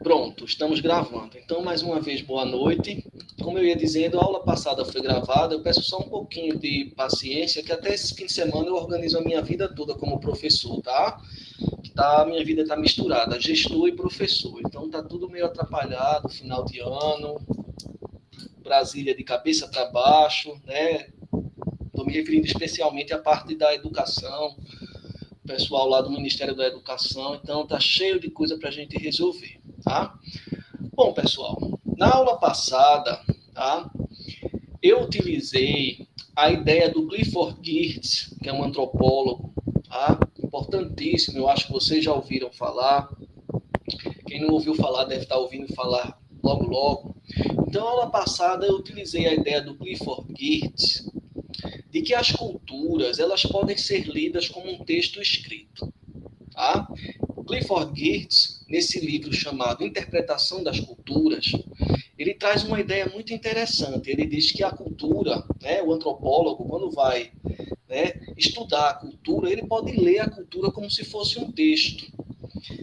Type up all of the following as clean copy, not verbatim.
Pronto, estamos gravando. Então, mais uma vez, boa noite. Como eu ia dizendo, a aula passada foi gravada. Eu peço só um pouquinho de paciência, que até esse fim de semana eu organizo a minha vida toda como professor, tá? A minha vida está misturada, gestor e professor. Então, tá tudo meio atrapalhado, final de ano, Brasília de cabeça para baixo, né? Estou me referindo especialmente à parte da educação, pessoal lá do Ministério da Educação. Então, tá cheio de coisa para a gente resolver, tá? Bom, pessoal, na aula passada, tá, eu utilizei a ideia do Clifford Geertz, que é um antropólogo, tá, importantíssimo, eu acho que vocês já ouviram falar. Quem não ouviu falar deve estar ouvindo falar logo, logo. Então, na aula passada, eu utilizei a ideia do Clifford Geertz, de que as culturas elas podem ser lidas como um texto escrito. Tá? Clifford Geertz, nesse livro chamado Interpretação das Culturas, ele traz uma ideia muito interessante. Ele diz que a cultura, né, o antropólogo, quando vai, né, estudar a cultura, ele pode ler a cultura como se fosse um texto.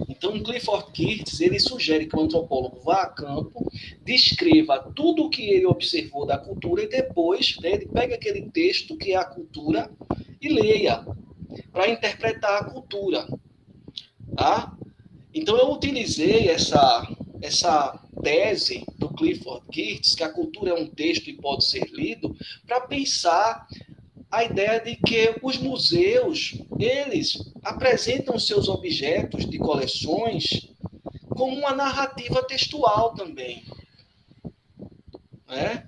Então, Clifford Geertz, ele sugere que o antropólogo vá a campo, descreva tudo o que ele observou da cultura e depois, né, ele pega aquele texto que é a cultura e leia para interpretar a cultura. Tá? Então, eu utilizei essa tese do Clifford Geertz, que a cultura é um texto e pode ser lido, para pensar a ideia de que os museus, eles apresentam seus objetos de coleções como uma narrativa textual também, né?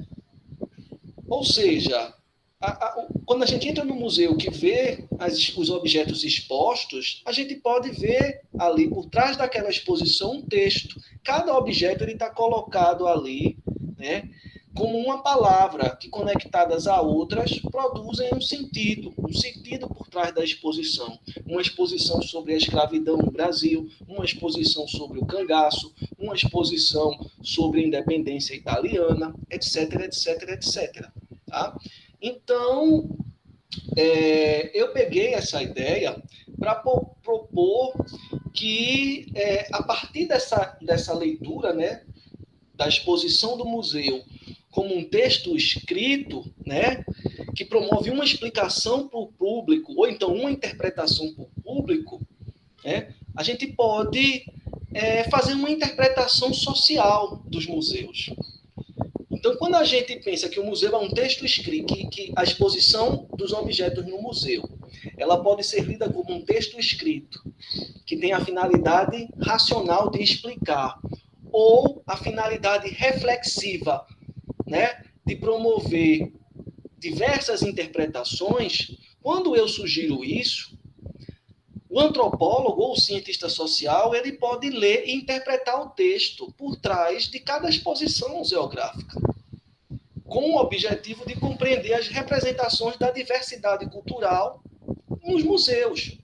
Ou seja, quando a gente entra no museu que vê os objetos expostos, a gente pode ver ali por trás daquela exposição um texto. Cada objeto está colocado ali, né, como uma palavra que, conectadas a outras, produzem um sentido por trás da exposição. Uma exposição sobre a escravidão no Brasil, uma exposição sobre o cangaço, uma exposição sobre a independência italiana, etc, etc, etc. Tá? Então, eu peguei essa ideia para propor que, a partir dessa leitura, né, da exposição do museu como um texto escrito, né, que promove uma explicação para o público, ou então uma interpretação para o público, né, a gente pode fazer uma interpretação social dos museus. Então, quando a gente pensa que o museu é um texto escrito, que a exposição dos objetos no museu, ela pode ser lida como um texto escrito, que tem a finalidade racional de explicar, ou a finalidade reflexiva, né, de promover diversas interpretações. Quando eu sugiro isso, o antropólogo ou o cientista social, ele pode ler e interpretar o texto por trás de cada exposição museográfica, com o objetivo de compreender as representações da diversidade cultural nos museus.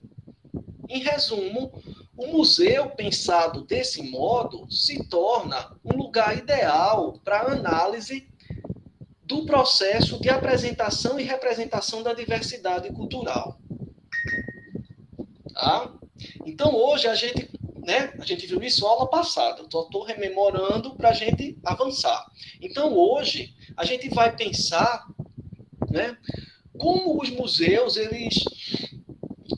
Em resumo, o museu, pensado desse modo, se torna um lugar ideal para análise do processo de apresentação e representação da diversidade cultural. Tá? Então, hoje, a gente viu isso na aula passada, só estou rememorando para a gente avançar. Então, hoje, a gente vai pensar, né, como os museus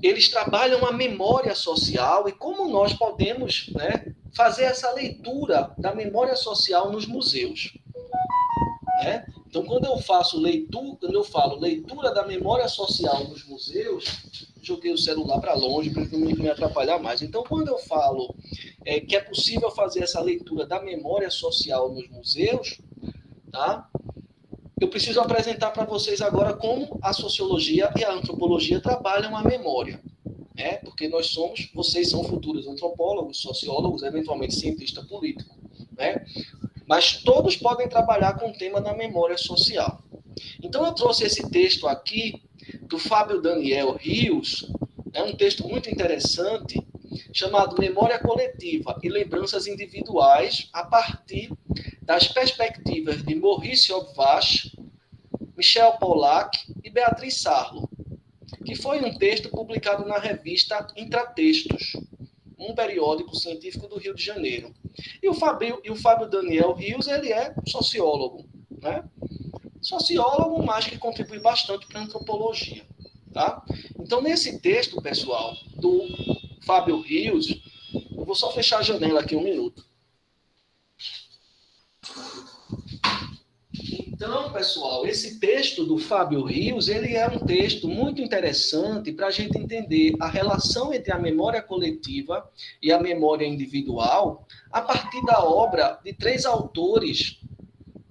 eles trabalham a memória social e como nós podemos, né, fazer essa leitura da memória social nos museus. Né? Então, quando eu falo leitura da memória social nos museus, joguei o celular para longe para não me atrapalhar mais. Então, quando eu falo que é possível fazer essa leitura da memória social nos museus, tá? Eu preciso apresentar para vocês agora como a sociologia e a antropologia trabalham a memória. Né? Porque vocês são futuros antropólogos, sociólogos, eventualmente cientista político. Né? Mas todos podem trabalhar com o tema da memória social. Então, eu trouxe esse texto aqui do Fábio Daniel Rios, um texto muito interessante, chamado Memória Coletiva e Lembranças Individuais, a partir das perspectivas de Maurice Obvach, Michel Pollack e Beatriz Sarlo, que foi um texto publicado na revista Intratextos. um periódico científico do Rio de Janeiro. E o Fábio Daniel Rios, ele é sociólogo, né? Sociólogo, mas que contribui bastante para a antropologia, tá? Então, nesse texto, pessoal, do Fábio Rios, eu vou só fechar a janela aqui um minuto. Então, pessoal, esse texto do Fábio Rios, ele é um texto muito interessante para a gente entender a relação entre a memória coletiva e a memória individual a partir da obra de 3 autores,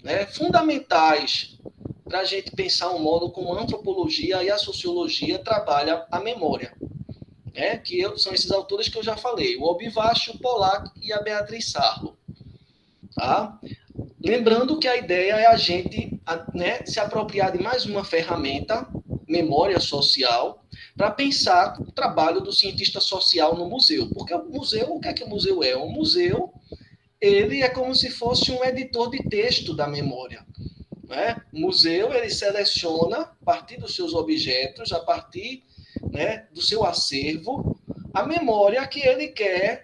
né, fundamentais para a gente pensar o modo como a antropologia e a sociologia trabalham a memória, né, que são esses autores que eu já falei, o Obvach, o Pollack e a Beatriz Sarlo. Tá? Lembrando que a ideia é a gente, né, se apropriar de mais uma ferramenta, memória social, para pensar o trabalho do cientista social no museu. Porque o museu, o que o museu é? O museu, ele é como se fosse um editor de texto da memória. Né? O museu, ele seleciona, a partir dos seus objetos, a partir, né, do seu acervo, a memória que ele quer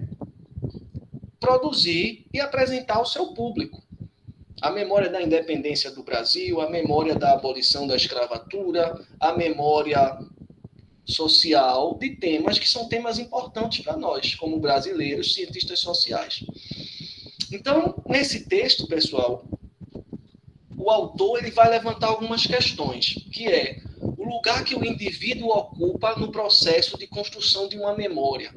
produzir e apresentar ao seu público. A memória da independência do Brasil, a memória da abolição da escravatura, a memória social de temas que são temas importantes para nós, como brasileiros, cientistas sociais. Então, nesse texto, pessoal, o autor ele vai levantar algumas questões, que é o lugar que o indivíduo ocupa no processo de construção de uma memória.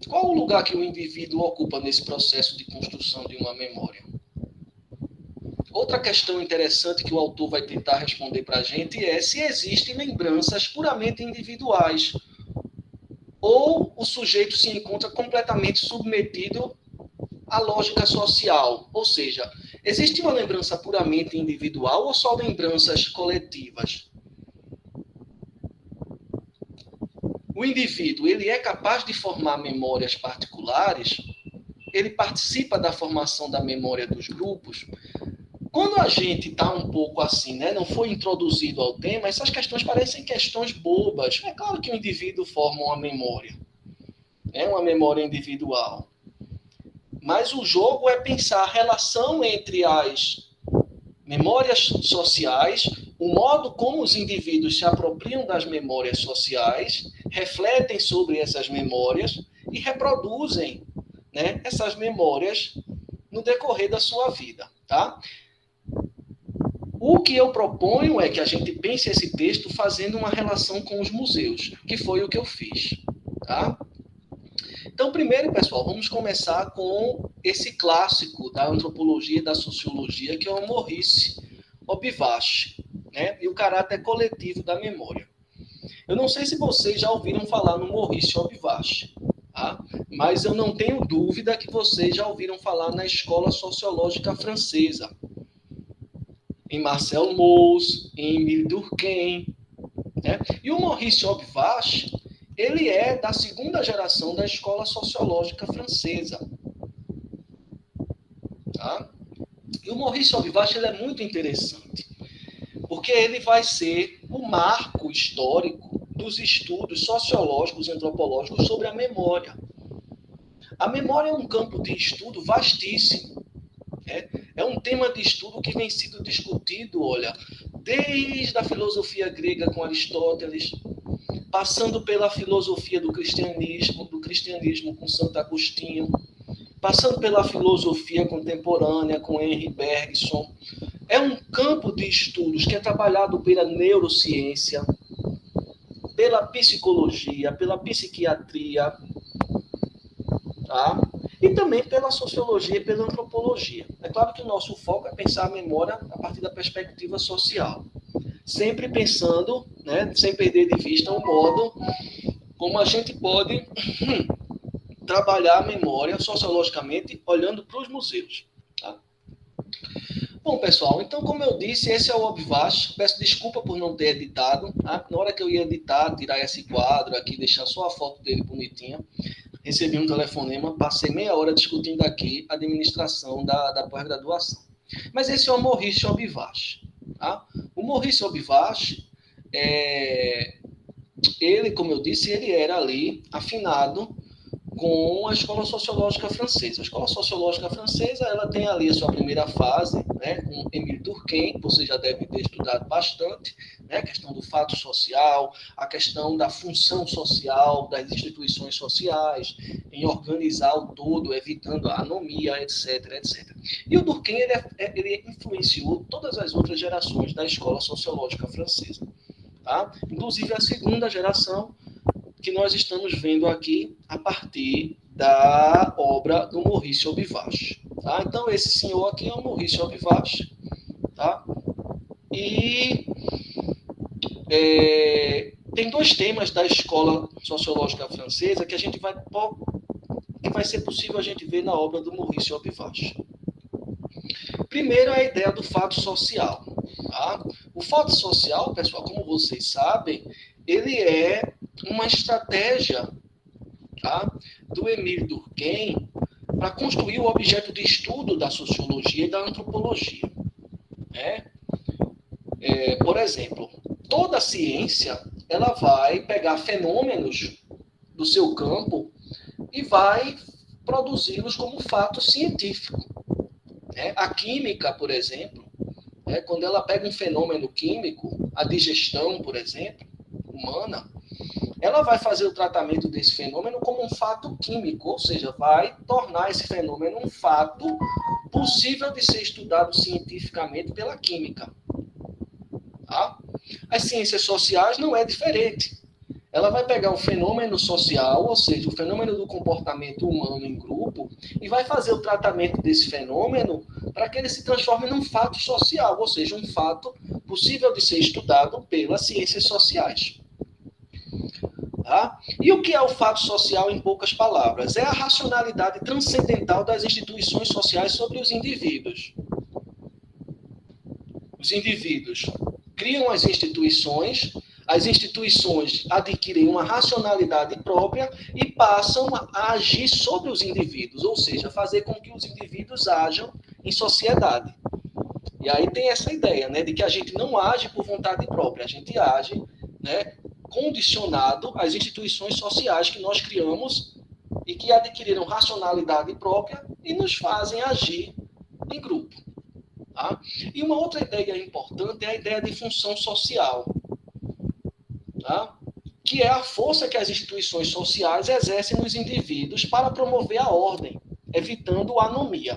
Qual o lugar que o indivíduo ocupa nesse processo de construção de uma memória? Outra questão interessante que o autor vai tentar responder para a gente é se existem lembranças puramente individuais ou o sujeito se encontra completamente submetido à lógica social. Ou seja, existe uma lembrança puramente individual ou só lembranças coletivas? O indivíduo, ele é capaz de formar memórias particulares, ele participa da formação da memória dos grupos. Quando a gente está um pouco assim, né, não foi introduzido ao tema, essas questões parecem questões bobas. É claro que o indivíduo forma uma memória, né, uma memória individual. Mas o jogo é pensar a relação entre as memórias sociais, o modo como os indivíduos se apropriam das memórias sociais, refletem sobre essas memórias e reproduzem, né, essas memórias no decorrer da sua vida. Tá? O que eu proponho é que a gente pense esse texto fazendo uma relação com os museus, que foi o que eu fiz. Tá? Então, primeiro, pessoal, vamos começar com esse clássico da antropologia e da sociologia, que é o Maurice Obvach, né? E o caráter coletivo da memória. Eu não sei se vocês já ouviram falar no Maurice Obvach, tá? Mas eu não tenho dúvida que vocês já ouviram falar na Escola Sociológica Francesa, em Marcel Mauss, em Émile Durkheim, né? E o Maurice Obvach, ele é da segunda geração da Escola Sociológica Francesa. Tá? E o Maurice Obvach ele é muito interessante, porque ele vai ser o marco histórico dos estudos sociológicos e antropológicos sobre a memória. A memória é um campo de estudo vastíssimo. É um tema de estudo que vem sendo discutido, olha, desde a filosofia grega com Aristóteles, passando pela filosofia do cristianismo com Santo Agostinho, passando pela filosofia contemporânea com Henri Bergson. É um campo de estudos que é trabalhado pela neurociência, pela psicologia, pela psiquiatria, tá? E também pela sociologia e pela antropologia. É claro que o nosso foco é pensar a memória a partir da perspectiva social. Sempre pensando, né, sem perder de vista o modo como a gente pode trabalhar a memória sociologicamente olhando para os museus. Tá? Bom, pessoal, então, como eu disse, esse é o Obvach. Peço desculpa por não ter editado. Tá? Na hora que eu ia editar, tirar esse quadro aqui, deixar só a foto dele bonitinha, recebi um telefonema, passei meia hora discutindo aqui a administração da pós-graduação. Mas esse é o Maurice Obvach. Tá? O Maurice Obvach ele, como eu disse, ele era ali afinado com a escola sociológica francesa. A escola sociológica francesa, ela tem ali a sua primeira fase, né, com Émile Durkheim, você já deve ter estudado bastante, né, a questão do fato social, a questão da função social das instituições sociais, em organizar o todo, evitando a anomia, etc, etc. E o Durkheim, ele influenciou todas as outras gerações da escola sociológica francesa, tá? Inclusive a segunda geração, que nós estamos vendo aqui a partir da obra do Maurice Obivache. Tá? Então, esse senhor aqui é o Maurice Obivache. Tá? E tem dois temas da escola sociológica francesa que vai ser possível a gente ver na obra do Maurice Obivache. Primeiro, a ideia do fato social. Tá? O fato social, pessoal, como vocês sabem, ele é uma estratégia, tá, do Émile Durkheim para construir o objeto de estudo da sociologia e da antropologia. Né? Por exemplo, toda ciência ela vai pegar fenômenos do seu campo e vai produzi-los como fato científico. Né? A química, por exemplo, quando ela pega um fenômeno químico, a digestão, por exemplo, humana, ela vai fazer o tratamento desse fenômeno como um fato químico, ou seja, vai tornar esse fenômeno um fato possível de ser estudado cientificamente pela química. Tá? As ciências sociais não é diferente. Ela vai pegar o fenômeno social, ou seja, o fenômeno do comportamento humano em grupo, e vai fazer o tratamento desse fenômeno para que ele se transforme num fato social, ou seja, um fato possível de ser estudado pelas ciências sociais. Tá? E o que é o fato social, em poucas palavras? É a racionalidade transcendental das instituições sociais sobre os indivíduos. Os indivíduos criam as instituições adquirem uma racionalidade própria e passam a agir sobre os indivíduos, ou seja, fazer com que os indivíduos ajam em sociedade. E aí tem essa ideia, né, de que a gente não age por vontade própria, a gente age, né, condicionado às instituições sociais que nós criamos e que adquiriram racionalidade própria e nos fazem agir em grupo. Tá? E uma outra ideia importante é a ideia de função social, tá? Que é a força que as instituições sociais exercem nos indivíduos para promover a ordem, evitando a anomia.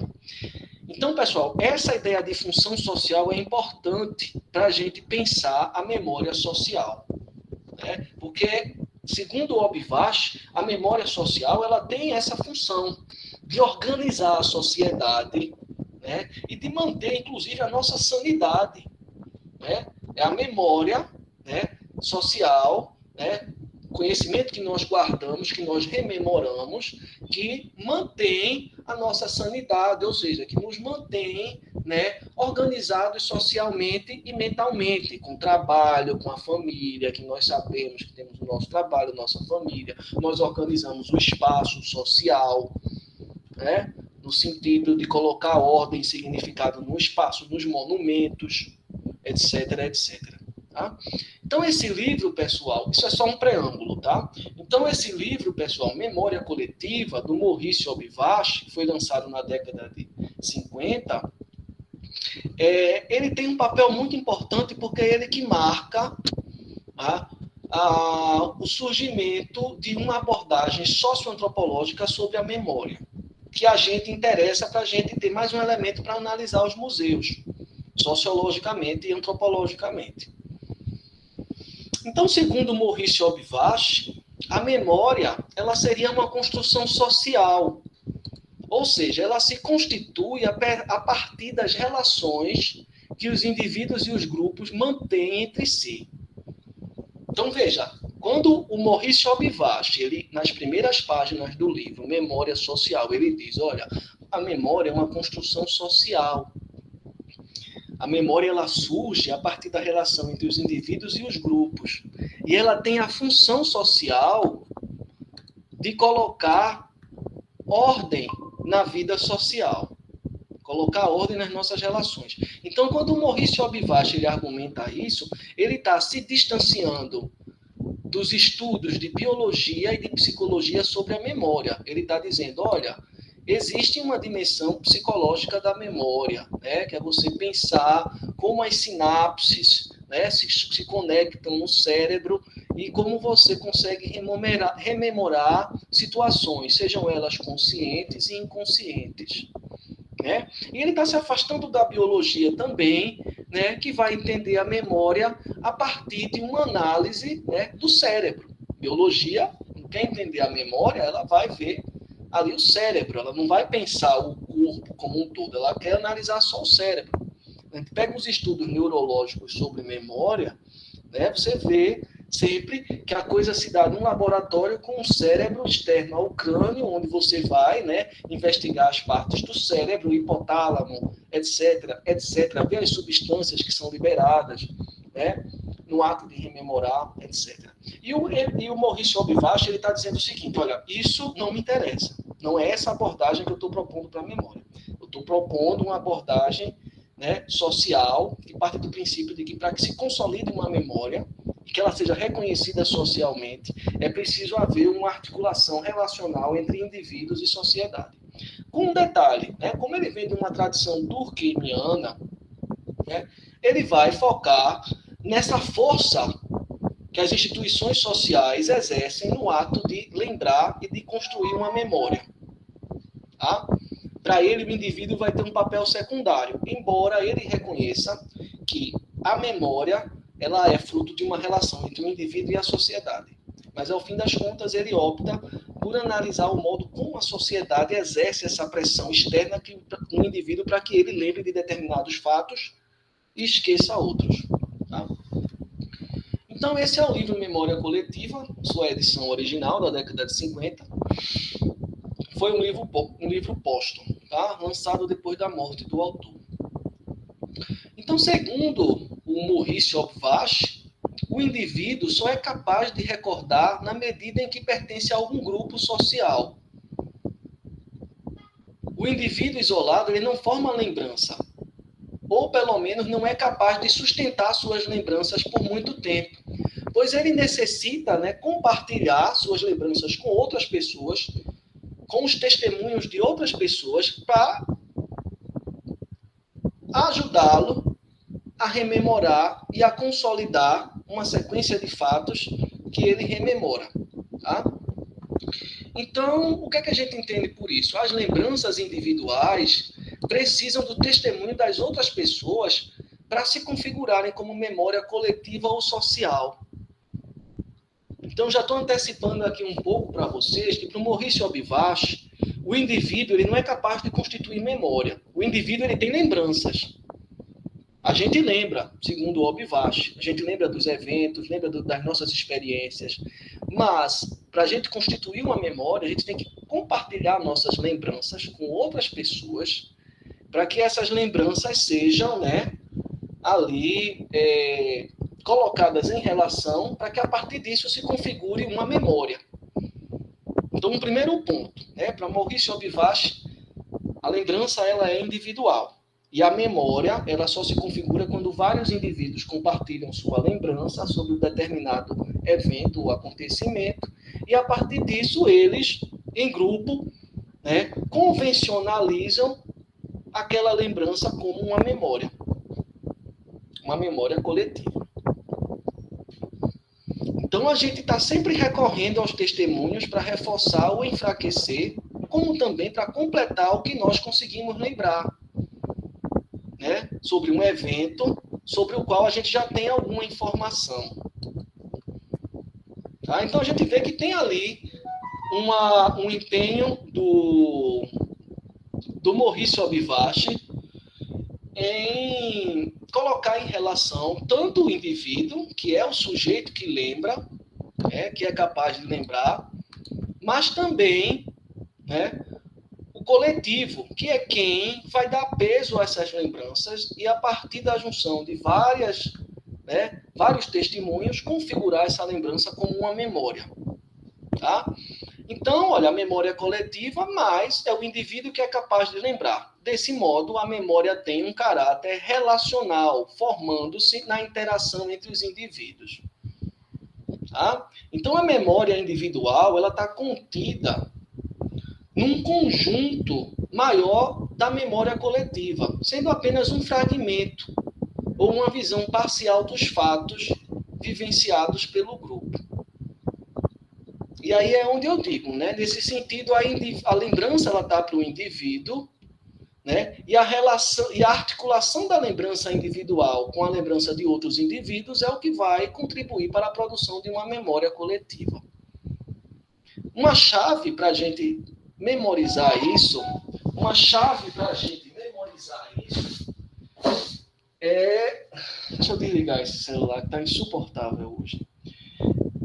Então, pessoal, essa ideia de função social é importante para a gente pensar a memória social. Né? Porque, segundo o Obivache, a memória social ela tem essa função de organizar a sociedade, né? E de manter, inclusive, a nossa sanidade. Né? É a memória, né, social, né, conhecimento que nós guardamos, que nós rememoramos, que mantém a nossa sanidade, ou seja, que nos mantém, né, organizados socialmente e mentalmente, com trabalho, com a família, que nós sabemos que temos o nosso trabalho, nossa família, nós organizamos o espaço social, né, no sentido de colocar ordem e significado no espaço, nos monumentos, etc, etc. Tá? Então, esse livro, pessoal, isso é só um preâmbulo, tá? Então, esse livro, pessoal, Memória Coletiva, do Maurice Obivache, que foi lançado na década de 50, ele tem um papel muito importante porque é ele que marca, tá, o surgimento de uma abordagem socioantropológica sobre a memória, que a gente interessa para a gente ter mais um elemento para analisar os museus, sociologicamente e antropologicamente. Então, segundo Maurice Obivache, a memória ela seria uma construção social, ou seja, ela se constitui a partir das relações que os indivíduos e os grupos mantêm entre si. Então, veja, quando o Maurice Obivache, ele, nas primeiras páginas do livro Memória Social, ele diz, olha, a memória é uma construção social. A memória ela surge a partir da relação entre os indivíduos e os grupos. E ela tem a função social de colocar ordem na vida social. Colocar ordem nas nossas relações. Então, quando o Maurice Obivache ele argumenta isso, ele está se distanciando dos estudos de biologia e de psicologia sobre a memória. Ele está dizendo, olha, existe uma dimensão psicológica da memória, né, que é você pensar como as sinapses, né, se conectam no cérebro e como você consegue rememorar situações, sejam elas conscientes e inconscientes. Né? E ele está se afastando da biologia também, né, que vai entender a memória a partir de uma análise, né, do cérebro. Biologia, não quer entender a memória, ela vai ver ali o cérebro, ela não vai pensar o corpo como um todo, ela quer analisar só o cérebro. A gente pega os estudos neurológicos sobre memória, né, você vê sempre que a coisa se dá num laboratório com um cérebro externo ao crânio, onde você vai, né, investigar as partes do cérebro, hipotálamo, etc., ver as substâncias que são liberadas, né, no ato de rememorar, etc. E o Maurício Obvach, ele está dizendo o seguinte, olha, isso não me interessa, não é essa abordagem que eu estou propondo para a memória. Eu estou propondo uma abordagem, né, social, que parte do princípio de que para que se consolide uma memória, e que ela seja reconhecida socialmente, é preciso haver uma articulação relacional entre indivíduos e sociedade. Com um detalhe, né, como ele vem de uma tradição durkheimiana, né, ele vai focar nessa força que as instituições sociais exercem no ato de lembrar e de construir uma memória. Tá? Para ele, o indivíduo vai ter um papel secundário, embora ele reconheça que a memória ela é fruto de uma relação entre o indivíduo e a sociedade. Mas, ao fim das contas, ele opta por analisar o modo como a sociedade exerce essa pressão externa no indivíduo para que ele lembre de determinados fatos e esqueça outros. Tá? Então, esse é o livro Memória Coletiva, sua edição original, da década de 50. Foi um livro póstumo, tá? Lançado depois da morte do autor. Então, segundo o Maurício Obvach, o indivíduo só é capaz de recordar na medida em que pertence a algum grupo social. O indivíduo isolado ele não forma lembrança, ou pelo menos não é capaz de sustentar suas lembranças por muito tempo, pois ele necessita, né, compartilhar suas lembranças com outras pessoas, com os testemunhos de outras pessoas, para ajudá-lo a rememorar e a consolidar uma sequência de fatos que ele rememora. Tá? Então, o que é que a gente entende por isso? As lembranças individuais precisam do testemunho das outras pessoas para se configurarem como memória coletiva ou social. Então, já estou antecipando aqui um pouco para vocês que, para o Maurício Obvach, o indivíduo ele não é capaz de constituir memória. O indivíduo ele tem lembranças. A gente lembra, segundo o Obvach, a gente lembra dos eventos, lembra das nossas experiências, mas para a gente constituir uma memória, a gente tem que compartilhar nossas lembranças com outras pessoas, para que essas lembranças sejam, né, ali colocadas em relação, para que a partir disso se configure uma memória. Então, um primeiro ponto, né, para Maurício Obvach, a lembrança ela é individual. E a memória, ela só se configura quando vários indivíduos compartilham sua lembrança sobre um determinado evento ou acontecimento, e a partir disso eles, em grupo, né, convencionalizam aquela lembrança como uma memória coletiva. Então a gente está sempre recorrendo aos testemunhos para reforçar ou enfraquecer, como também para completar o que nós conseguimos lembrar. Né, sobre um evento sobre o qual a gente já tem alguma informação. Tá? Então a gente vê que tem ali um empenho do Maurício Obvach em colocar em relação tanto o indivíduo, que é o sujeito que lembra, né, que é capaz de lembrar, mas também, né, coletivo, que é quem vai dar peso a essas lembranças e, a partir da junção de vários testemunhos, configurar essa lembrança como uma memória. Tá? Então, olha, a memória coletiva, mas é o indivíduo que é capaz de lembrar. Desse modo, a memória tem um caráter relacional, formando-se na interação entre os indivíduos. Tá? Então, a memória individual ela está contida num conjunto maior da memória coletiva, sendo apenas um fragmento ou uma visão parcial dos fatos vivenciados pelo grupo. E aí é onde eu digo, né? Nesse sentido, a lembrança ela está para o indivíduo, né? E a relação e a articulação da lembrança individual com a lembrança de outros indivíduos é o que vai contribuir para a produção de uma memória coletiva. Uma chave para a gente memorizar isso, é... Deixa eu desligar esse celular que está insuportável hoje.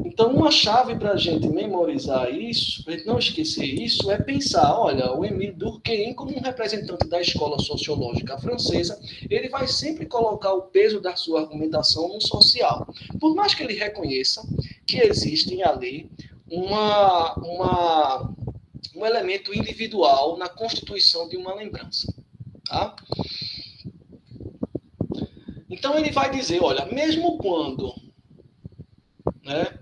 Então, uma chave para a gente memorizar isso, para a gente não esquecer isso, é pensar, olha, o Émile Durkheim, como um representante da escola sociológica francesa, ele vai sempre colocar o peso da sua argumentação no social. Por mais que ele reconheça que existem ali um elemento individual na constituição de uma lembrança. Tá? Então, ele vai dizer, olha, mesmo quando, né,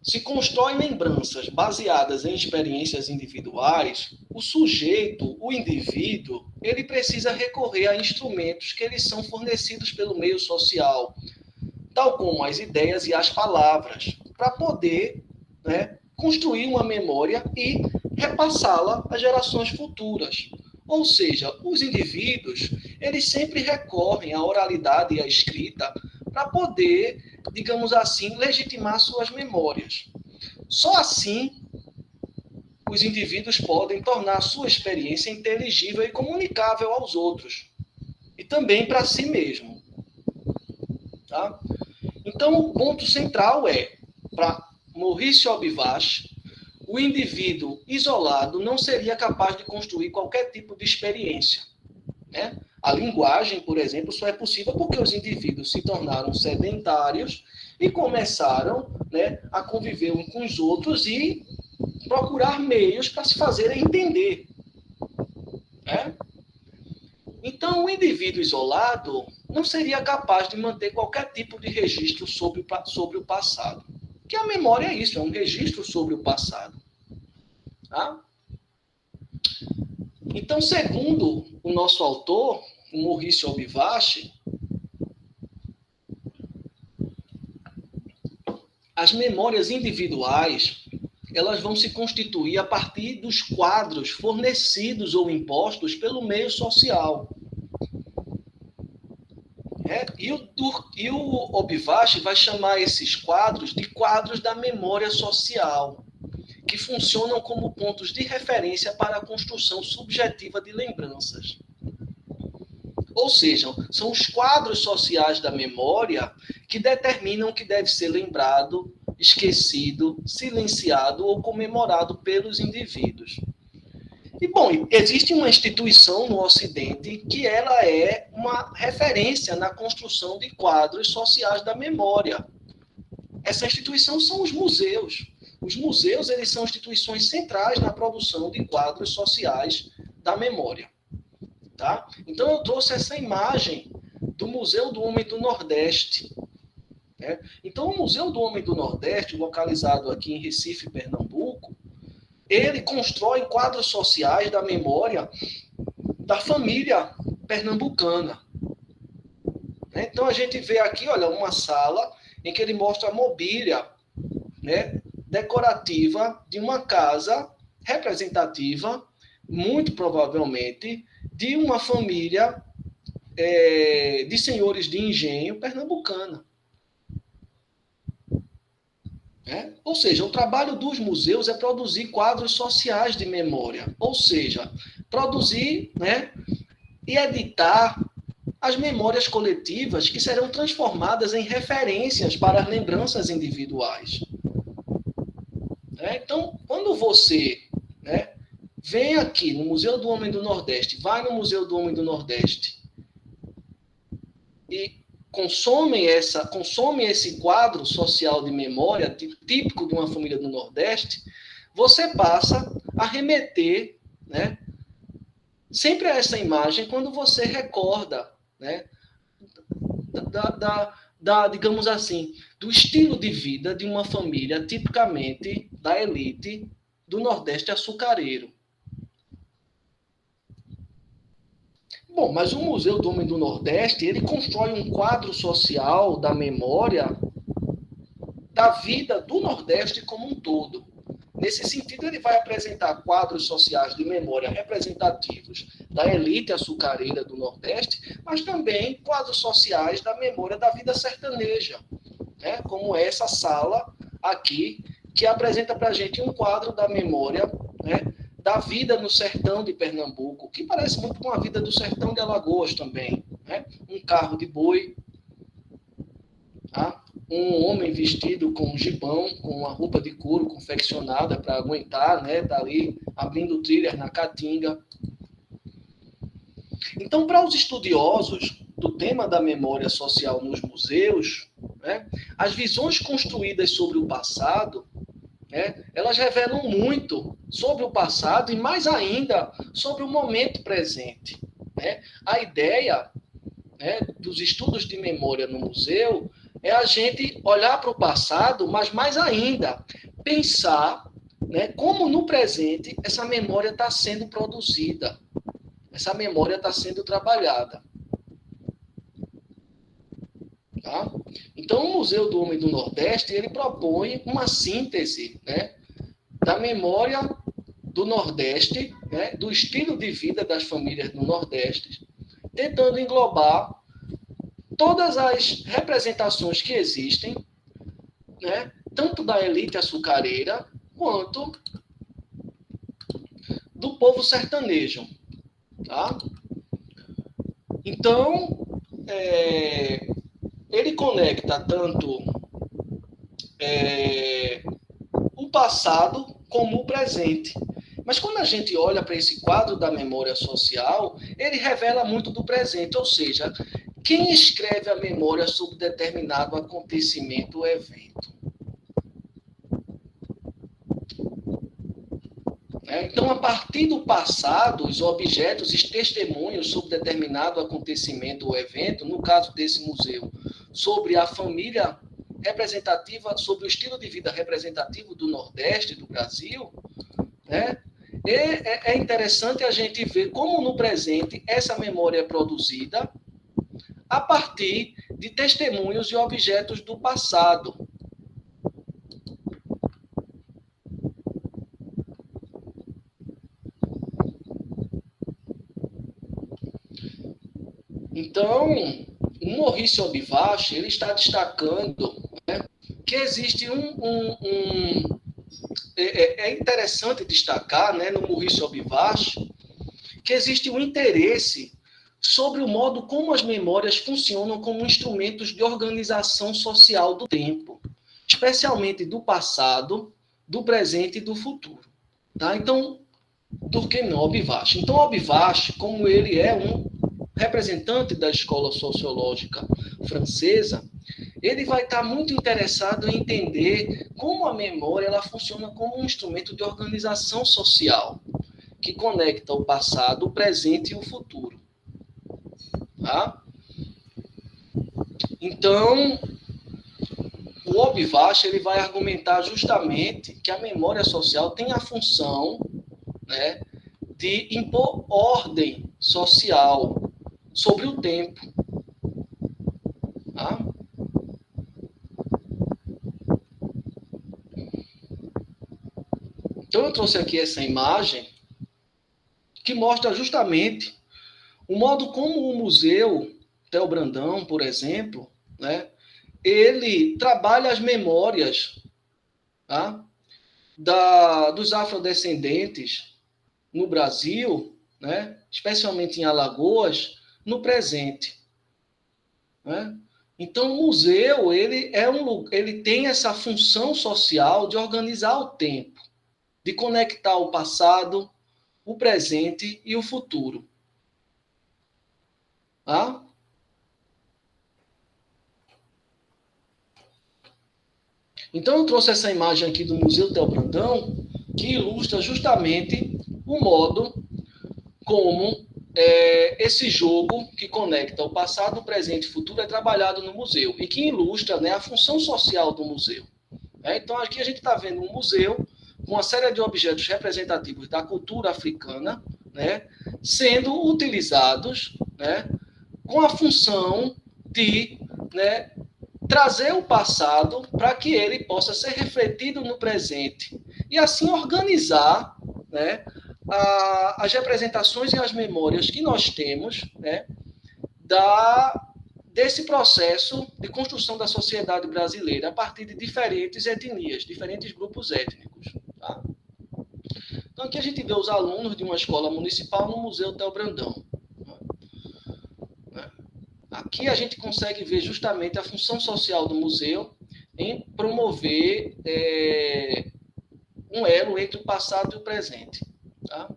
se constroem lembranças baseadas em experiências individuais, o sujeito, o indivíduo, ele precisa recorrer a instrumentos que eles são fornecidos pelo meio social, tal como as ideias e as palavras, para poder, né, construir uma memória e repassá-la às gerações futuras. Ou seja, os indivíduos, eles sempre recorrem à oralidade e à escrita para poder, digamos assim, legitimar suas memórias. Só assim, os indivíduos podem tornar sua experiência inteligível e comunicável aos outros. E também para si mesmo. Tá? Então, o ponto central é, para Maurice Obivache, o indivíduo isolado não seria capaz de construir qualquer tipo de experiência. Né? A linguagem, por exemplo, só é possível porque os indivíduos se tornaram sedentários e começaram, né, a conviver uns com os outros e procurar meios para se fazerem entender. Né? Então, o indivíduo isolado não seria capaz de manter qualquer tipo de registro sobre o passado. Que a memória é isso, é um registro sobre o passado. Tá? Então, segundo o nosso autor, o Maurice Obivache, as memórias individuais elas vão se constituir a partir dos quadros fornecidos ou impostos pelo meio social. E o Obivache vai chamar esses quadros de quadros da memória social, que funcionam como pontos de referência para a construção subjetiva de lembranças. Ou seja, são os quadros sociais da memória que determinam o que deve ser lembrado, esquecido, silenciado ou comemorado pelos indivíduos. E, bom, existe uma instituição no Ocidente que ela é uma referência na construção de quadros sociais da memória. Essa instituição são os museus. Os museus, eles são instituições centrais na produção de quadros sociais da memória. Tá? Então, eu trouxe essa imagem do Museu do Homem do Nordeste. Né? Então, o Museu do Homem do Nordeste, localizado aqui em Recife, Pernambuco, ele constrói quadros sociais da memória da família pernambucana. Né? Então, a gente vê aqui, olha, uma sala em que ele mostra a mobília, né, decorativa de uma casa representativa, muito provavelmente, de uma família de senhores de engenho pernambucana. Ou seja, o trabalho dos museus é produzir quadros sociais de memória, ou seja, produzir, né, e editar as memórias coletivas que serão transformadas em referências para as lembranças individuais. Então, quando você, né, vem aqui no Museu do Homem do Nordeste, vai no Museu do Homem do Nordeste e consome esse quadro social de memória típico de uma família do Nordeste, você passa a remeter, né, sempre a essa imagem quando você recorda, né, digamos assim, do estilo de vida de uma família tipicamente da elite do Nordeste açucareiro. Bom, mas o Museu do Homem do Nordeste, ele constrói um quadro social da memória da vida do Nordeste como um todo. Nesse sentido, ele vai apresentar quadros sociais de memória representativos da elite açucareira do Nordeste, mas também quadros sociais da memória da vida sertaneja, né? Como essa sala aqui, que apresenta para a gente um quadro da memória, né, da vida no sertão de Pernambuco, que parece muito com a vida do sertão de Alagoas também. Né? Um carro de boi, tá? Um homem vestido com um gibão, com uma roupa de couro confeccionada para aguentar, né, tá ali abrindo trilhas na caatinga. Então, para os estudiosos do tema da memória social nos museus, né, as visões construídas sobre o passado, né, elas revelam muito sobre o passado e mais ainda sobre o momento presente. Né? A ideia, né, dos estudos de memória no museu é a gente olhar para o passado, mas mais ainda, pensar, né, como no presente essa memória está sendo produzida, essa memória está sendo trabalhada. Tá? Então, o Museu do Homem do Nordeste, ele propõe uma síntese, né, da memória do Nordeste, né, do estilo de vida das famílias do Nordeste, tentando englobar todas as representações que existem, né, tanto da elite açucareira quanto do povo sertanejo. Tá? Então, ele conecta tanto o passado como o presente. Mas quando a gente olha para esse quadro da memória social, ele revela muito do presente, ou seja, quem escreve a memória sobre determinado acontecimento ou evento. Então, a partir do passado, os objetos, os testemunhos sobre determinado acontecimento ou evento, no caso desse museu, sobre a família representativa, sobre o estilo de vida representativo do Nordeste do Brasil, né? É interessante a gente ver como no presente essa memória é produzida a partir de testemunhos e objetos do passado. Então, o Maurício Obivache, ele está destacando, né, que existe é interessante destacar, né, no Maurício Obivache, que existe um interesse sobre o modo como as memórias funcionam como instrumentos de organização social do tempo, especialmente do passado, do presente e do futuro. Tá? Então, Durkheim, Obivache. Então, Obivache, como ele é um representante da escola sociológica francesa, ele vai estar muito interessado em entender como a memória ela funciona como um instrumento de organização social, que conecta o passado, o presente e o futuro. Tá? Então, o Obivache ele vai argumentar justamente que a memória social tem a função, né, de impor ordem social sobre o tempo. Tá? Então, eu trouxe aqui essa imagem que mostra justamente o modo como o Museu Theo Brandão, por exemplo, né, ele trabalha as memórias, tá, dos afrodescendentes no Brasil, né, especialmente em Alagoas, no presente. Né? Então, o museu ele tem essa função social de organizar o tempo, de conectar o passado, o presente e o futuro. Tá? Então, eu trouxe essa imagem aqui do Museu Theo Brandão, que ilustra justamente o modo como esse jogo que conecta o passado, o presente e o futuro é trabalhado no museu e que ilustra, né, a função social do museu. Então, aqui a gente está vendo um museu com uma série de objetos representativos da cultura africana, né, sendo utilizados, né, com a função de, né, trazer o passado para que ele possa ser refletido no presente e assim organizar, né, as representações e as memórias que nós temos, né, desse processo de construção da sociedade brasileira a partir de diferentes etnias, diferentes grupos étnicos. Tá? Então, aqui a gente vê os alunos de uma escola municipal no Museu Théo Brandão. Aqui a gente consegue ver justamente a função social do museu em promover um elo entre o passado e o presente. Tá?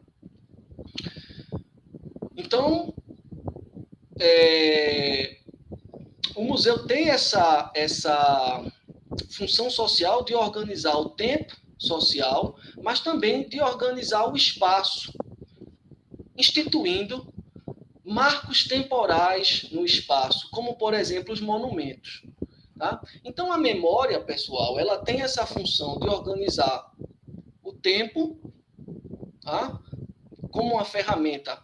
Então, o museu tem essa função social de organizar o tempo social, mas também de organizar o espaço, instituindo marcos temporais no espaço, como, por exemplo, os monumentos. Tá? Então, a memória, pessoal, ela tem essa função de organizar o tempo, tá? Como uma ferramenta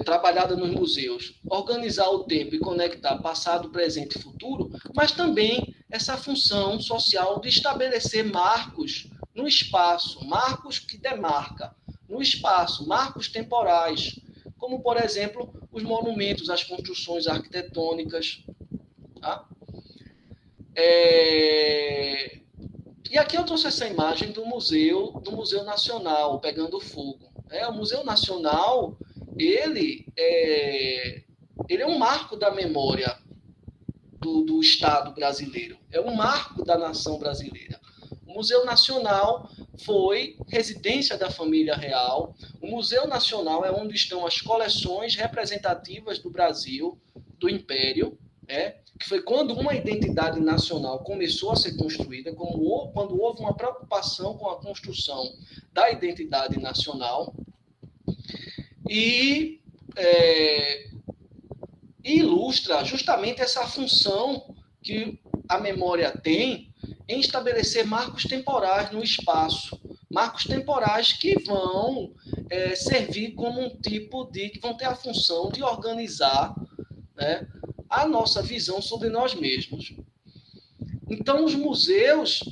trabalhada nos museus, organizar o tempo e conectar passado, presente e futuro, mas também essa função social de estabelecer marcos no espaço, marcos que demarca no espaço, marcos temporais, como, por exemplo, os monumentos, as construções arquitetônicas. Tá? E aqui eu trouxe essa imagem do Museu Nacional, pegando fogo. O Museu Nacional, ele é um marco da memória do Estado brasileiro, é um marco da nação brasileira. O Museu Nacional foi residência da família real. O Museu Nacional é onde estão as coleções representativas do Brasil, do Império, que foi quando uma identidade nacional começou a ser construída, quando houve uma preocupação com a construção da identidade nacional. E ilustra justamente essa função que a memória tem em estabelecer marcos temporais no espaço, marcos temporais que vão servir como um tipo que vão ter a função de organizar, né, a nossa visão sobre nós mesmos. Então, os museus,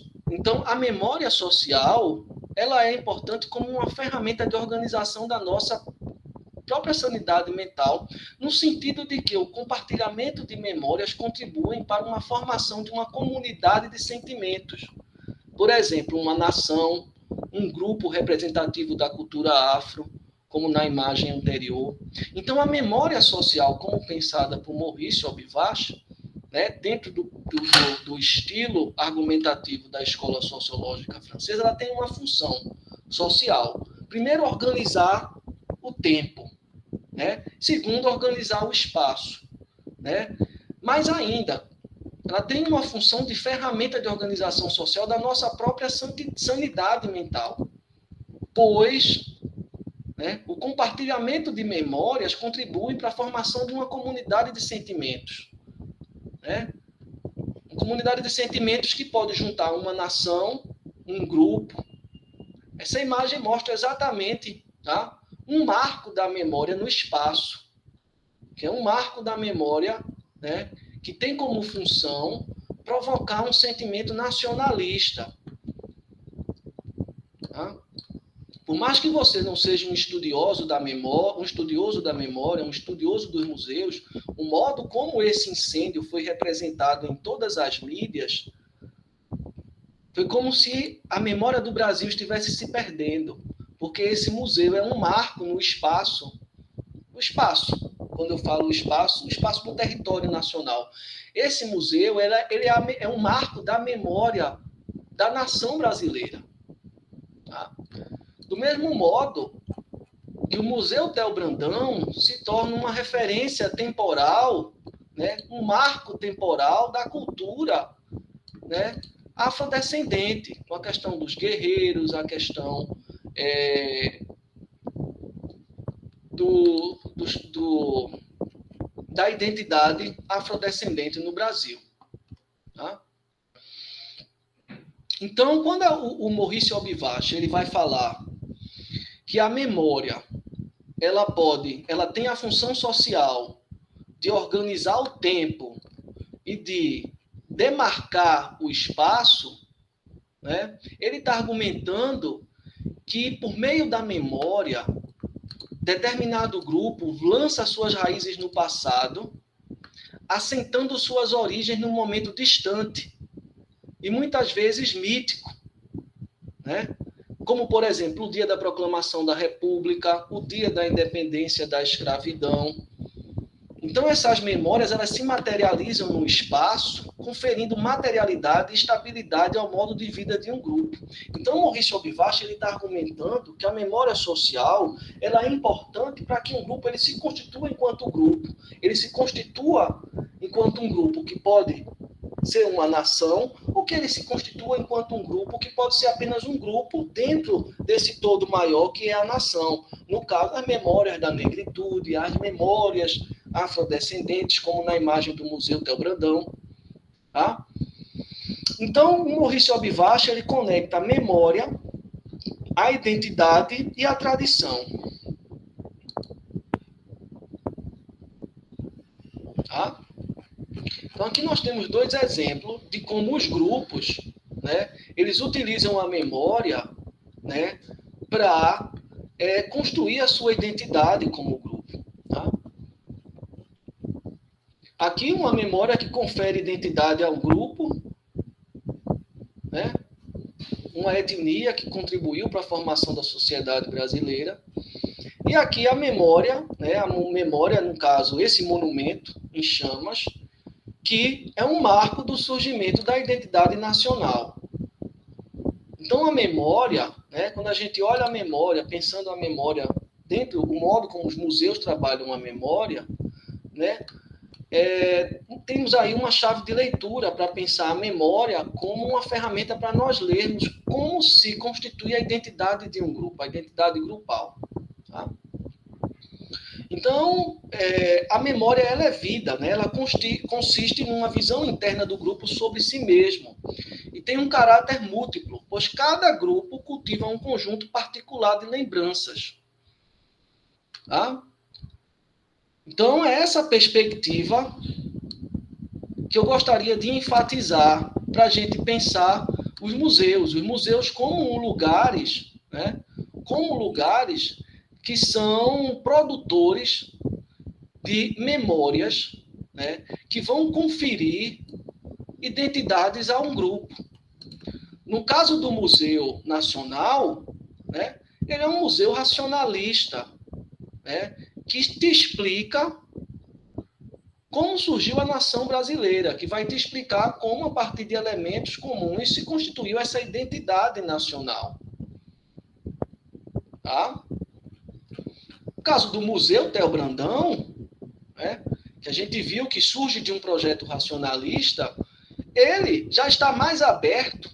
a memória social, ela é importante como uma ferramenta de organização da nossa própria sanidade mental, no sentido de que o compartilhamento de memórias contribuem para uma formação de uma comunidade de sentimentos. Por exemplo, uma nação, um grupo representativo da cultura afro, como na imagem anterior. Então, a memória social, como pensada por Maurice Obvach, dentro do estilo argumentativo da escola sociológica francesa, ela tem uma função social. Primeiro, organizar o tempo. Segundo, organizar o espaço. Mais ainda, ela tem uma função de ferramenta de organização social da nossa própria sanidade mental, pois o compartilhamento de memórias contribui para a formação de uma comunidade de sentimentos. Uma comunidade de sentimentos que pode juntar uma nação, um grupo. Essa imagem mostra exatamente, tá, um marco da memória no espaço, que é um marco da memória, que tem como função provocar um sentimento nacionalista. Tá? Por mais que você não seja um estudioso da memória, um estudioso dos museus, o modo como esse incêndio foi representado em todas as mídias foi como se a memória do Brasil estivesse se perdendo, porque esse museu é um marco no espaço. O espaço, quando eu falo o espaço no território nacional. Esse museu ele é um marco da memória da nação brasileira. Tá? Do mesmo modo que o Museu Théo Brandão se torna uma referência temporal, um marco temporal da cultura, afrodescendente, com a questão dos guerreiros, a questão dos da identidade afrodescendente no Brasil. Tá? Então, quando o Mauricio Obivache ele vai falar que a memória ela tem a função social de organizar o tempo e de demarcar o espaço, né? Ele está argumentando que, por meio da memória, determinado grupo lança suas raízes no passado, assentando suas origens num momento distante e muitas vezes mítico, né? Como, por exemplo, o dia da proclamação da República, o dia da independência da escravidão. Então, essas memórias elas se materializam no espaço, conferindo materialidade e estabilidade ao modo de vida de um grupo. Então, Mauricio Obivache está argumentando que a memória social ela é importante para que um grupo ele se constitua enquanto grupo. Ele se constitua enquanto um grupo que pode ser uma nação, ou que ele se constitua enquanto um grupo que pode ser apenas um grupo dentro desse todo maior que é a nação. No caso, as memórias da negritude, as memórias afrodescendentes, como na imagem do Museu Theo Brandão. Tá? Então, o Mauricio Obivache ele conecta a memória, a identidade e a tradição. Tá? Então, aqui nós temos dois exemplos de como os grupos, né, eles utilizam a memória, né, para construir a sua identidade como grupo. Tá? Aqui uma memória que confere identidade ao grupo, né, uma etnia que contribuiu para a formação da sociedade brasileira. E aqui a memória, né, no caso, esse monumento em chamas, que é um marco do surgimento da identidade nacional. Então, a memória, né, quando a gente olha a memória, pensando a memória dentro do modo como os museus trabalham a memória, né, temos aí uma chave de leitura para pensar a memória como uma ferramenta para nós lermos como se constitui a identidade de um grupo, a identidade grupal. Tá? Então, a memória ela é vida, né? Ela consiste numa visão interna do grupo sobre si mesmo e tem um caráter múltiplo, pois cada grupo cultiva um conjunto particular de lembranças. Tá? Então, é essa perspectiva que eu gostaria de enfatizar para a gente pensar os museus como lugares, né? Como lugares que são produtores de memórias, né, que vão conferir identidades a um grupo. No caso do Museu Nacional, né, ele é um museu racionalista, né, que te explica como surgiu a nação brasileira, que vai te explicar como, a partir de elementos comuns, se constituiu essa identidade nacional. Tá? No caso do Museu Theo Brandão, né, que a gente viu que surge de um projeto racionalista, ele já está mais aberto,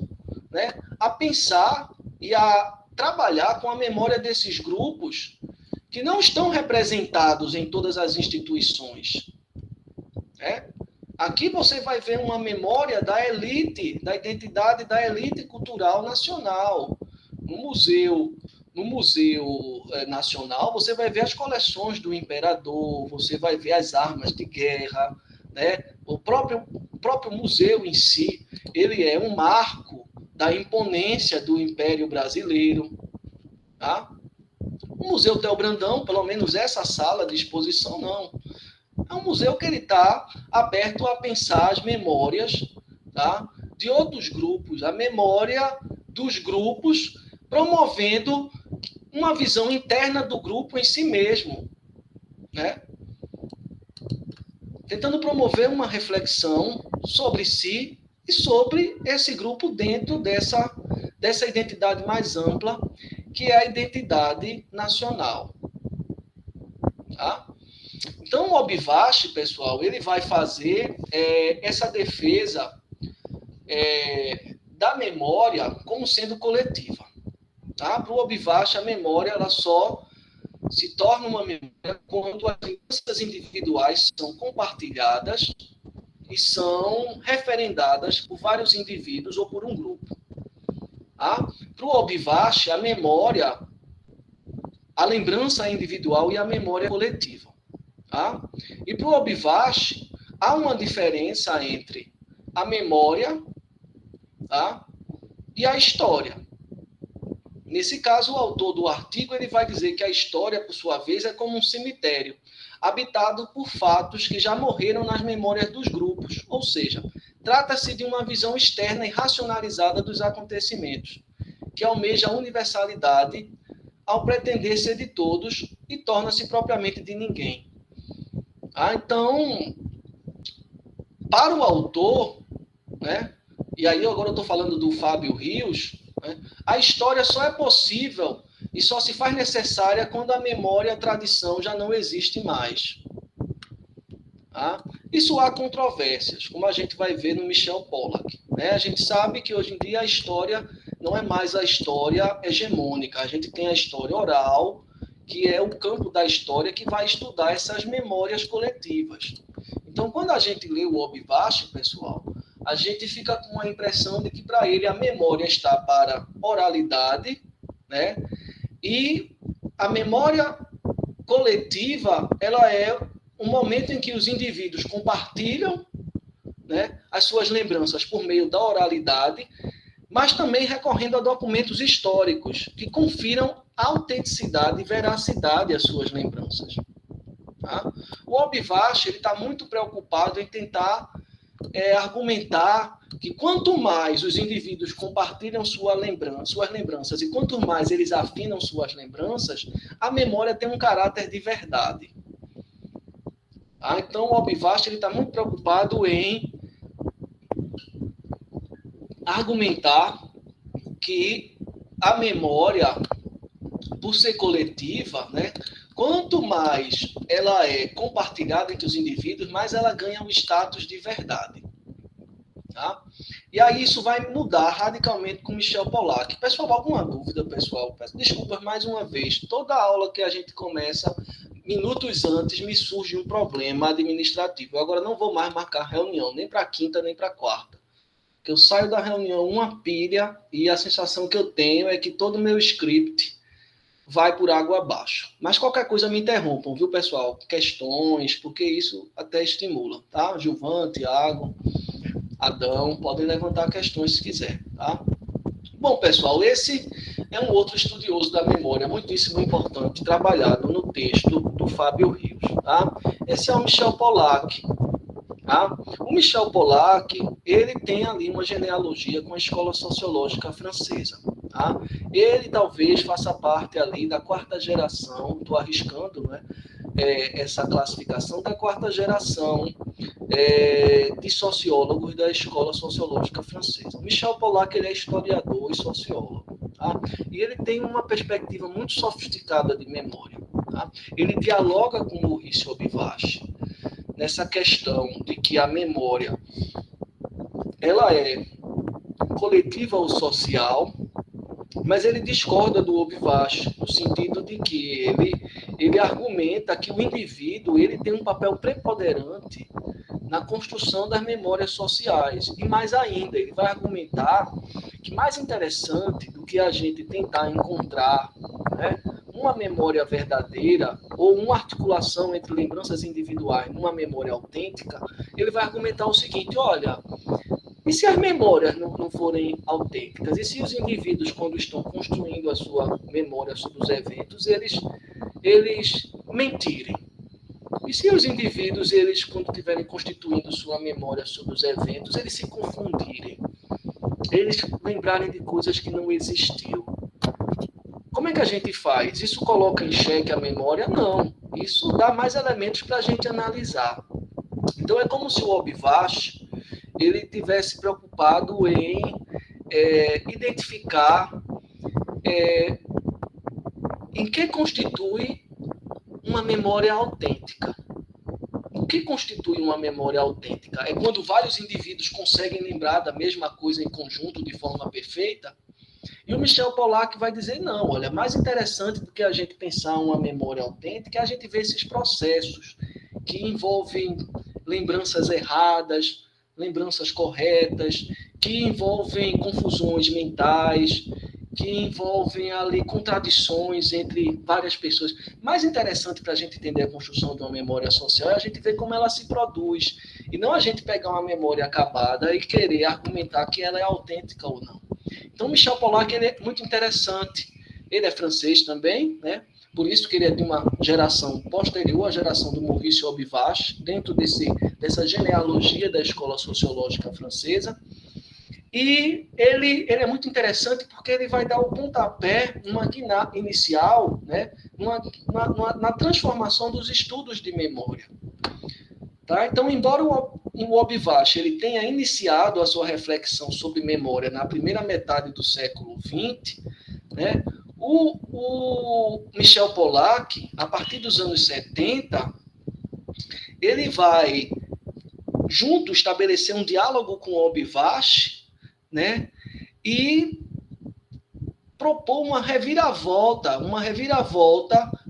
né, a pensar e a trabalhar com a memória desses grupos que não estão representados em todas as instituições. Né? Aqui você vai ver uma memória da elite, da identidade da elite cultural nacional. No Museu Nacional, você vai ver as coleções do imperador, você vai ver as armas de guerra, né? O próprio museu em si, ele é um marco da imponência do Império Brasileiro. Tá? O Museu Theo Brandão, pelo menos essa sala de exposição, não. É um museu que ele está aberto a pensar as memórias, tá, de outros grupos, a memória dos grupos, promovendo uma visão interna do grupo em si mesmo, né? Tentando promover uma reflexão sobre si e sobre esse grupo dentro dessa identidade mais ampla, que é a identidade nacional. Tá? Então, o Obivache, pessoal, ele vai fazer essa defesa da memória como sendo coletiva. Tá? Para o Obivache, a memória ela só se torna uma memória quando as lembranças individuais são compartilhadas e são referendadas por vários indivíduos ou por um grupo. Tá? Para o Obivash, a memória, a lembrança individual e a memória coletiva. Tá? E para o Obivash, há uma diferença entre a memória, tá, e a história. Nesse caso, o autor do artigo ele vai dizer que a história, por sua vez, é como um cemitério, habitado por fatos que já morreram nas memórias dos grupos, ou seja, trata-se de uma visão externa e racionalizada dos acontecimentos, que almeja a universalidade ao pretender ser de todos e torna-se propriamente de ninguém. Então, para o autor, né, e aí agora eu estou falando do Fábio Rios, né, a história só é possível e só se faz necessária quando a memória e a tradição já não existe mais. Tá? Isso há controvérsias, como a gente vai ver no Michel Pollack. Né? A gente sabe que hoje em dia a história não é mais a história hegemônica, a gente tem a história oral, que é o campo da história que vai estudar essas memórias coletivas. Então, quando a gente lê o Obivash, pessoal, a gente fica com a impressão de que para ele a memória está para oralidade, né? E a memória coletiva, ela é um momento em que os indivíduos compartilham, né, as suas lembranças por meio da oralidade, mas também recorrendo a documentos históricos que confiram autenticidade e veracidade às suas lembranças. Tá? O Obivash está muito preocupado em tentar argumentar que quanto mais os indivíduos compartilham suas lembranças e quanto mais eles afinam suas lembranças, a memória tem um caráter de verdade. Tá? Então, o Obivash está muito preocupado em argumentar que a memória, por ser coletiva, né, quanto mais ela é compartilhada entre os indivíduos, mais ela ganha o status de verdade. Tá? E aí isso vai mudar radicalmente com Michel Pollack. Pessoal, alguma dúvida, pessoal? Peço desculpas mais uma vez. Toda aula que a gente começa, minutos antes, me surge um problema administrativo. Eu agora não vou mais marcar reunião, nem para quinta, nem para quarta. Que eu saio da reunião uma pilha e a sensação que eu tenho é que todo o meu script vai por água abaixo. Mas qualquer coisa me interrompam, viu, pessoal? Questões, porque isso até estimula, tá? Gilvan, Tiago, Adão, podem levantar questões se quiser, tá? Bom, pessoal, esse é um outro estudioso da memória, muitíssimo importante, trabalhado no texto do Fábio Rios, tá? Esse é o Michel Pollack. Tá? O Michel Pollack, ele tem ali uma genealogia com a escola sociológica francesa. Tá? Ele talvez faça parte ali da quarta geração, estou arriscando, né, essa classificação da quarta geração de sociólogos da escola sociológica francesa. O Michel Pollack, ele é historiador e sociólogo. Tá? E ele tem uma perspectiva muito sofisticada de memória. Tá? Ele dialoga com Maurice Obivash nessa questão de que a memória ela é coletiva ou social, mas ele discorda do Obivash no sentido de que ele argumenta que o indivíduo ele tem um papel preponderante na construção das memórias sociais. E mais ainda, ele vai argumentar que mais interessante do que a gente tentar encontrar, né, uma memória verdadeira ou uma articulação entre lembranças individuais numa memória autêntica, ele vai argumentar o seguinte: olha, e se as memórias não forem autênticas? E se os indivíduos, quando estão construindo a sua memória sobre os eventos, eles mentirem? E se os indivíduos, eles, quando estiverem constituindo sua memória sobre os eventos, eles se confundirem? Eles lembrarem de coisas que não existiam? Como é que a gente faz? Isso coloca em xeque a memória? Não. Isso dá mais elementos para a gente analisar. Então, é como se o Obivash ele tivesse preocupado em identificar em que constitui uma memória autêntica. O que constitui uma memória autêntica? É quando vários indivíduos conseguem lembrar da mesma coisa em conjunto de forma perfeita? E o Michel Pollack vai dizer, não, olha, mais interessante do que a gente pensar uma memória autêntica é a gente ver esses processos que envolvem lembranças erradas, lembranças corretas, que envolvem confusões mentais, que envolvem ali contradições entre várias pessoas. Mais interessante para a gente entender a construção de uma memória social é a gente ver como ela se produz, e não a gente pegar uma memória acabada e querer argumentar que ela é autêntica ou não. Então, Michel Pollack ele é muito interessante. Ele é francês também, né? Por isso que ele é de uma geração posterior à geração do Maurice Obivache, dentro dessa genealogia da escola sociológica francesa. E ele é muito interessante porque ele vai dar o pontapé, uma inicial, né, na transformação dos estudos de memória. Tá? Então, embora o Obivache ele tenha iniciado a sua reflexão sobre memória na primeira metade do século XX, né, o Michel Pollack, a partir dos anos 70, ele vai, junto, estabelecer um diálogo com o Obivache, né, e propor uma reviravolta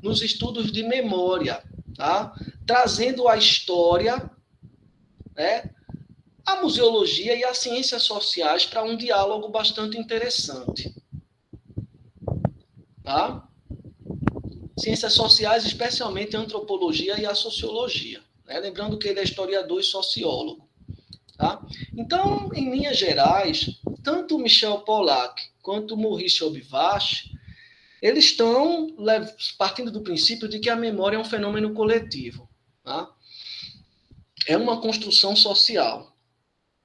nos estudos de memória, tá? Trazendo a história, né, a museologia e as ciências sociais para um diálogo bastante interessante. Tá? Ciências sociais, especialmente a antropologia e a sociologia. Né? Lembrando que ele é historiador e sociólogo. Tá? Então, em linhas gerais, tanto Michel Pollack quanto Maurice Obivache, eles estão partindo do princípio de que a memória é um fenômeno coletivo. Tá? É uma construção social.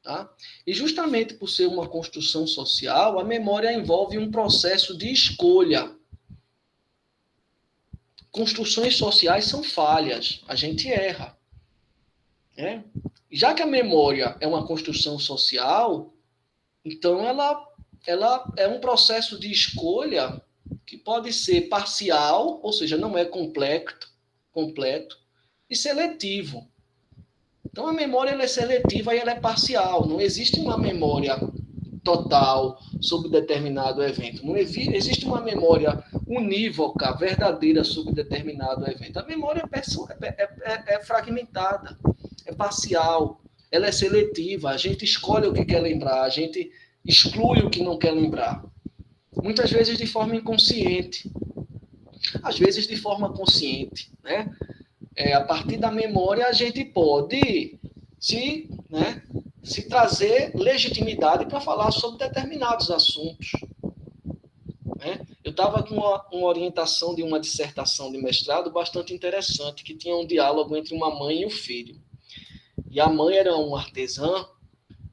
Tá? E justamente por ser uma construção social, a memória envolve um processo de escolha. Construções sociais são falhas, a gente erra. Né? Já que a memória é uma construção social, então ela é um processo de escolha que pode ser parcial, ou seja, não é completo e seletivo. Então a memória ela é seletiva e ela é parcial. Não existe uma memória total sobre determinado evento. Não existe uma memória unívoca, verdadeira sobre determinado evento. A memória é fragmentada, é parcial, ela é seletiva. A gente escolhe o que quer lembrar, a gente exclui o que não quer lembrar. Muitas vezes de forma inconsciente, às vezes de forma consciente, né? A partir da memória a gente pode se trazer legitimidade para falar sobre determinados assuntos. Né? Eu estava com uma orientação de uma dissertação de mestrado bastante interessante, que tinha um diálogo entre uma mãe e o filho. E a mãe era uma artesã,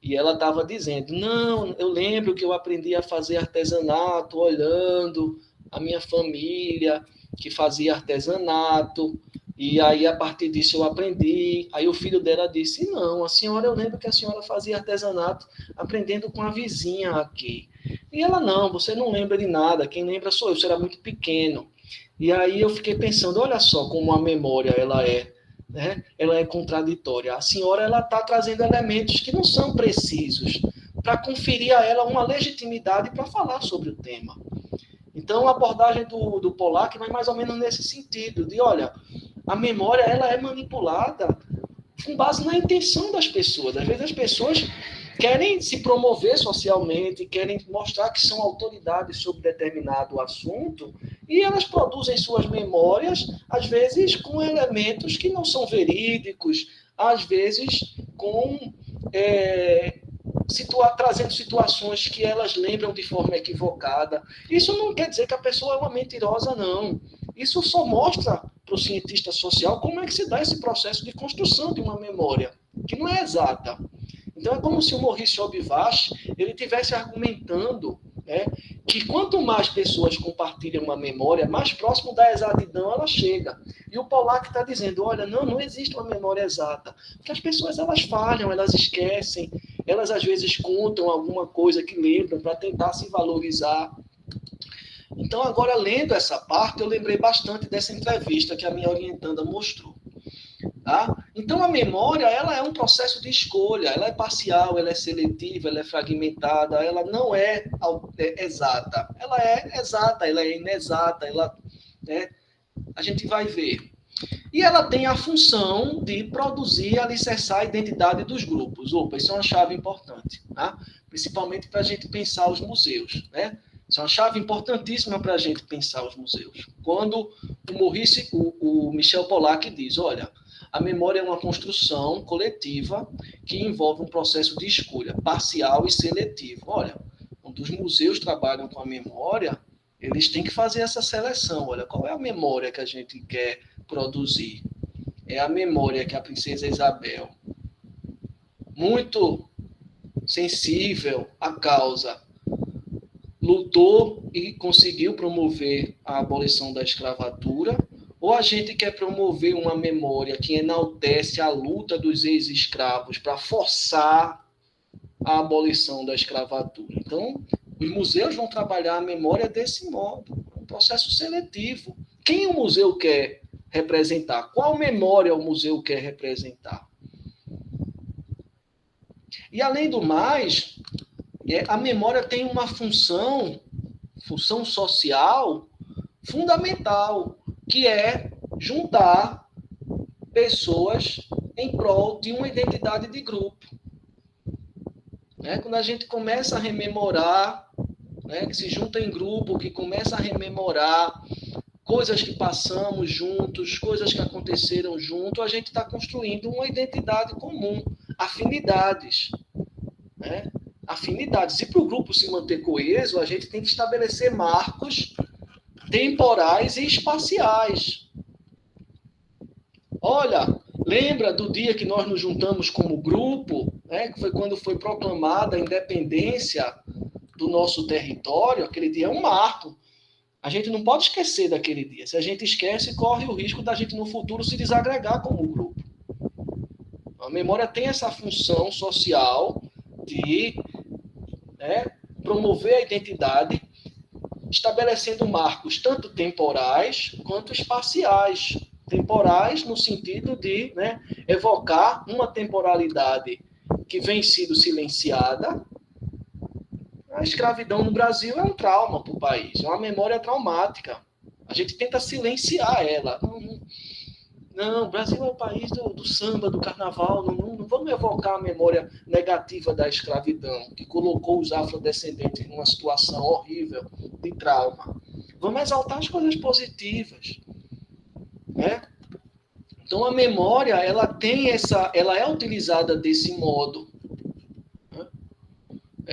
e ela estava dizendo, não, eu lembro que eu aprendi a fazer artesanato olhando a minha família, que fazia artesanato, e aí, a partir disso, eu aprendi. Aí o filho dela disse, não, a senhora, eu lembro que a senhora fazia artesanato aprendendo com a vizinha aqui. E ela, não, você não lembra de nada, quem lembra sou eu, você era muito pequeno. E aí eu fiquei pensando, olha só como a memória, ela é, né? Ela é contraditória. A senhora, ela está trazendo elementos que não são precisos, para conferir a ela uma legitimidade para falar sobre o tema. Então, a abordagem do Pollack vai mais ou menos nesse sentido, de, olha, a memória ela é manipulada com base na intenção das pessoas. Às vezes as pessoas querem se promover socialmente, querem mostrar que são autoridades sobre determinado assunto, e elas produzem suas memórias, às vezes com elementos que não são verídicos, às vezes com trazendo situações que elas lembram de forma equivocada. Isso não quer dizer que a pessoa é uma mentirosa, não. Isso só mostra para o cientista social como é que se dá esse processo de construção de uma memória, que não é exata. Então é como se o Maurice Obivache ele estivesse argumentando, né, que quanto mais pessoas compartilham uma memória, mais próximo da exatidão ela chega. E o Pollack está dizendo, olha, não existe uma memória exata, porque as pessoas elas falham, elas esquecem, elas às vezes contam alguma coisa que lembram para tentar se valorizar. Então, agora, lendo essa parte, eu lembrei bastante dessa entrevista que a minha orientanda mostrou. Tá? Então, a memória, ela é um processo de escolha, ela é parcial, ela é seletiva, ela é fragmentada, ela não exata. Ela é exata, ela é inexata, né, a gente vai ver. E ela tem a função de produzir e alicerçar a identidade dos grupos. Opa, isso é uma chave importante, tá? Principalmente para a gente pensar os museus, né? Isso é uma chave importantíssima para a gente pensar os museus. Quando o Michel Pollack diz, olha, a memória é uma construção coletiva que envolve um processo de escolha parcial e seletivo. Olha, quando os museus trabalham com a memória, eles têm que fazer essa seleção. Olha, qual é a memória que a gente quer produzir? É a memória que a princesa Isabel, muito sensível à causa, lutou e conseguiu promover a abolição da escravatura, ou a gente quer promover uma memória que enaltece a luta dos ex-escravos para forçar a abolição da escravatura? Então, os museus vão trabalhar a memória desse modo, um processo seletivo. Quem o museu quer representar? Qual memória o museu quer representar? E, além do mais, a memória tem uma função social fundamental, que é juntar pessoas em prol de uma identidade de grupo. Né? Quando a gente começa a rememorar, né, que se junta em grupo, que começa a rememorar coisas que passamos juntos, coisas que aconteceram junto, a gente está construindo uma identidade comum, afinidades. Né? Afinidades. E para o grupo se manter coeso, a gente tem que estabelecer marcos temporais e espaciais. Olha, lembra do dia que nós nos juntamos como grupo, né, que foi quando foi proclamada a independência do nosso território? Aquele dia é um marco. A gente não pode esquecer daquele dia. Se a gente esquece, corre o risco da gente no futuro se desagregar como grupo. A memória tem essa função social de, né, promover a identidade, estabelecendo marcos tanto temporais quanto espaciais. Temporais no sentido de, né, evocar uma temporalidade que vem sido silenciada. A escravidão no Brasil é um trauma para o país, é uma memória traumática. A gente tenta silenciar ela. Não, o Brasil é o país do samba, do carnaval. Não vamos evocar a memória negativa da escravidão, que colocou os afrodescendentes numa situação horrível de trauma. Vamos exaltar as coisas positivas. Né? Então, a memória, ela é utilizada desse modo. Né?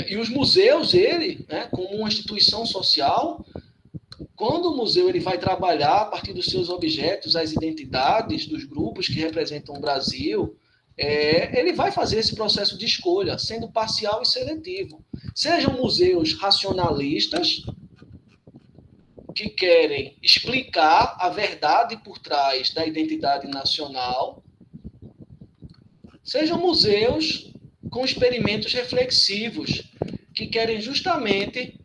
E os museus, né, como uma instituição social, quando o museu ele vai trabalhar a partir dos seus objetos, as identidades dos grupos que representam o Brasil, ele vai fazer esse processo de escolha, sendo parcial e seletivo. Sejam museus racionalistas, que querem explicar a verdade por trás da identidade nacional, sejam museus com experimentos reflexivos, que querem justamente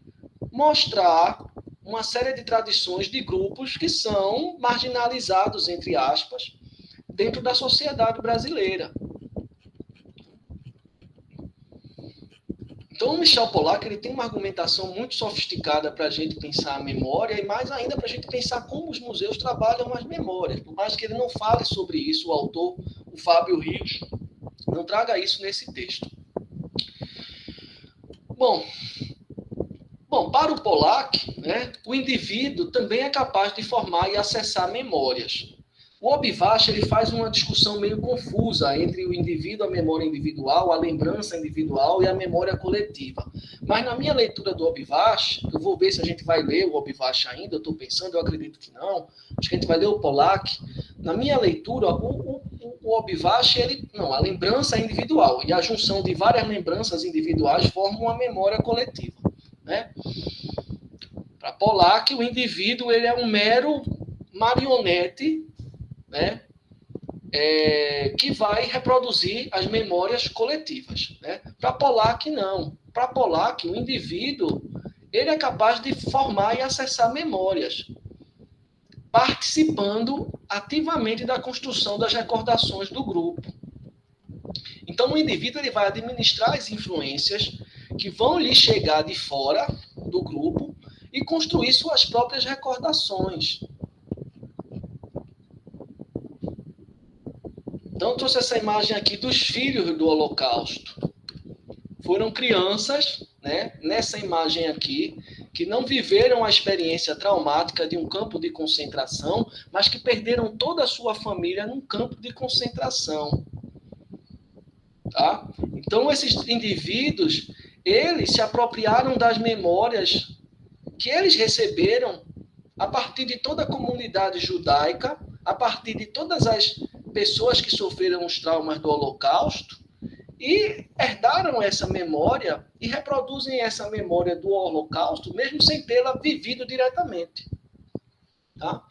mostrar uma série de tradições de grupos que são marginalizados, entre aspas, dentro da sociedade brasileira. Então, o Michel Pollack ele tem uma argumentação muito sofisticada para a gente pensar a memória e mais ainda para a gente pensar como os museus trabalham as memórias. Por mais que ele não fale sobre isso, o autor, o Fábio Rios, não traga isso nesse texto. Bom, para o Pollack, né, o indivíduo também é capaz de formar e acessar memórias. O Obivash ele faz uma discussão meio confusa entre o indivíduo, a memória individual, a lembrança individual e a memória coletiva. Mas na minha leitura do Obivash, eu vou ver se a gente vai ler o Obivash ainda, eu estou pensando, eu acredito que não, acho que a gente vai ler o Pollack. Na minha leitura, o Obivash, a lembrança é individual, e a junção de várias lembranças individuais forma uma memória coletiva. Né? Para Pollack, o indivíduo ele é um mero marionete, né, que vai reproduzir as memórias coletivas. Né? Para Pollack, não. Para Pollack, o indivíduo ele é capaz de formar e acessar memórias. participando ativamente da construção das recordações do grupo. Então, o indivíduo ele vai administrar as influências que vão lhe chegar de fora do grupo e construir suas próprias recordações. Então, eu trouxe essa imagem aqui dos filhos do Holocausto. Foram crianças, né, nessa imagem aqui, que não viveram a experiência traumática de um campo de concentração, mas que perderam toda a sua família num campo de concentração. Tá? Então, esses indivíduos, eles se apropriaram das memórias que eles receberam a partir de toda a comunidade judaica, a partir de todas as pessoas que sofreram os traumas do Holocausto, e herdaram essa memória e reproduzem essa memória do Holocausto, mesmo sem tê-la vivido diretamente. Tá?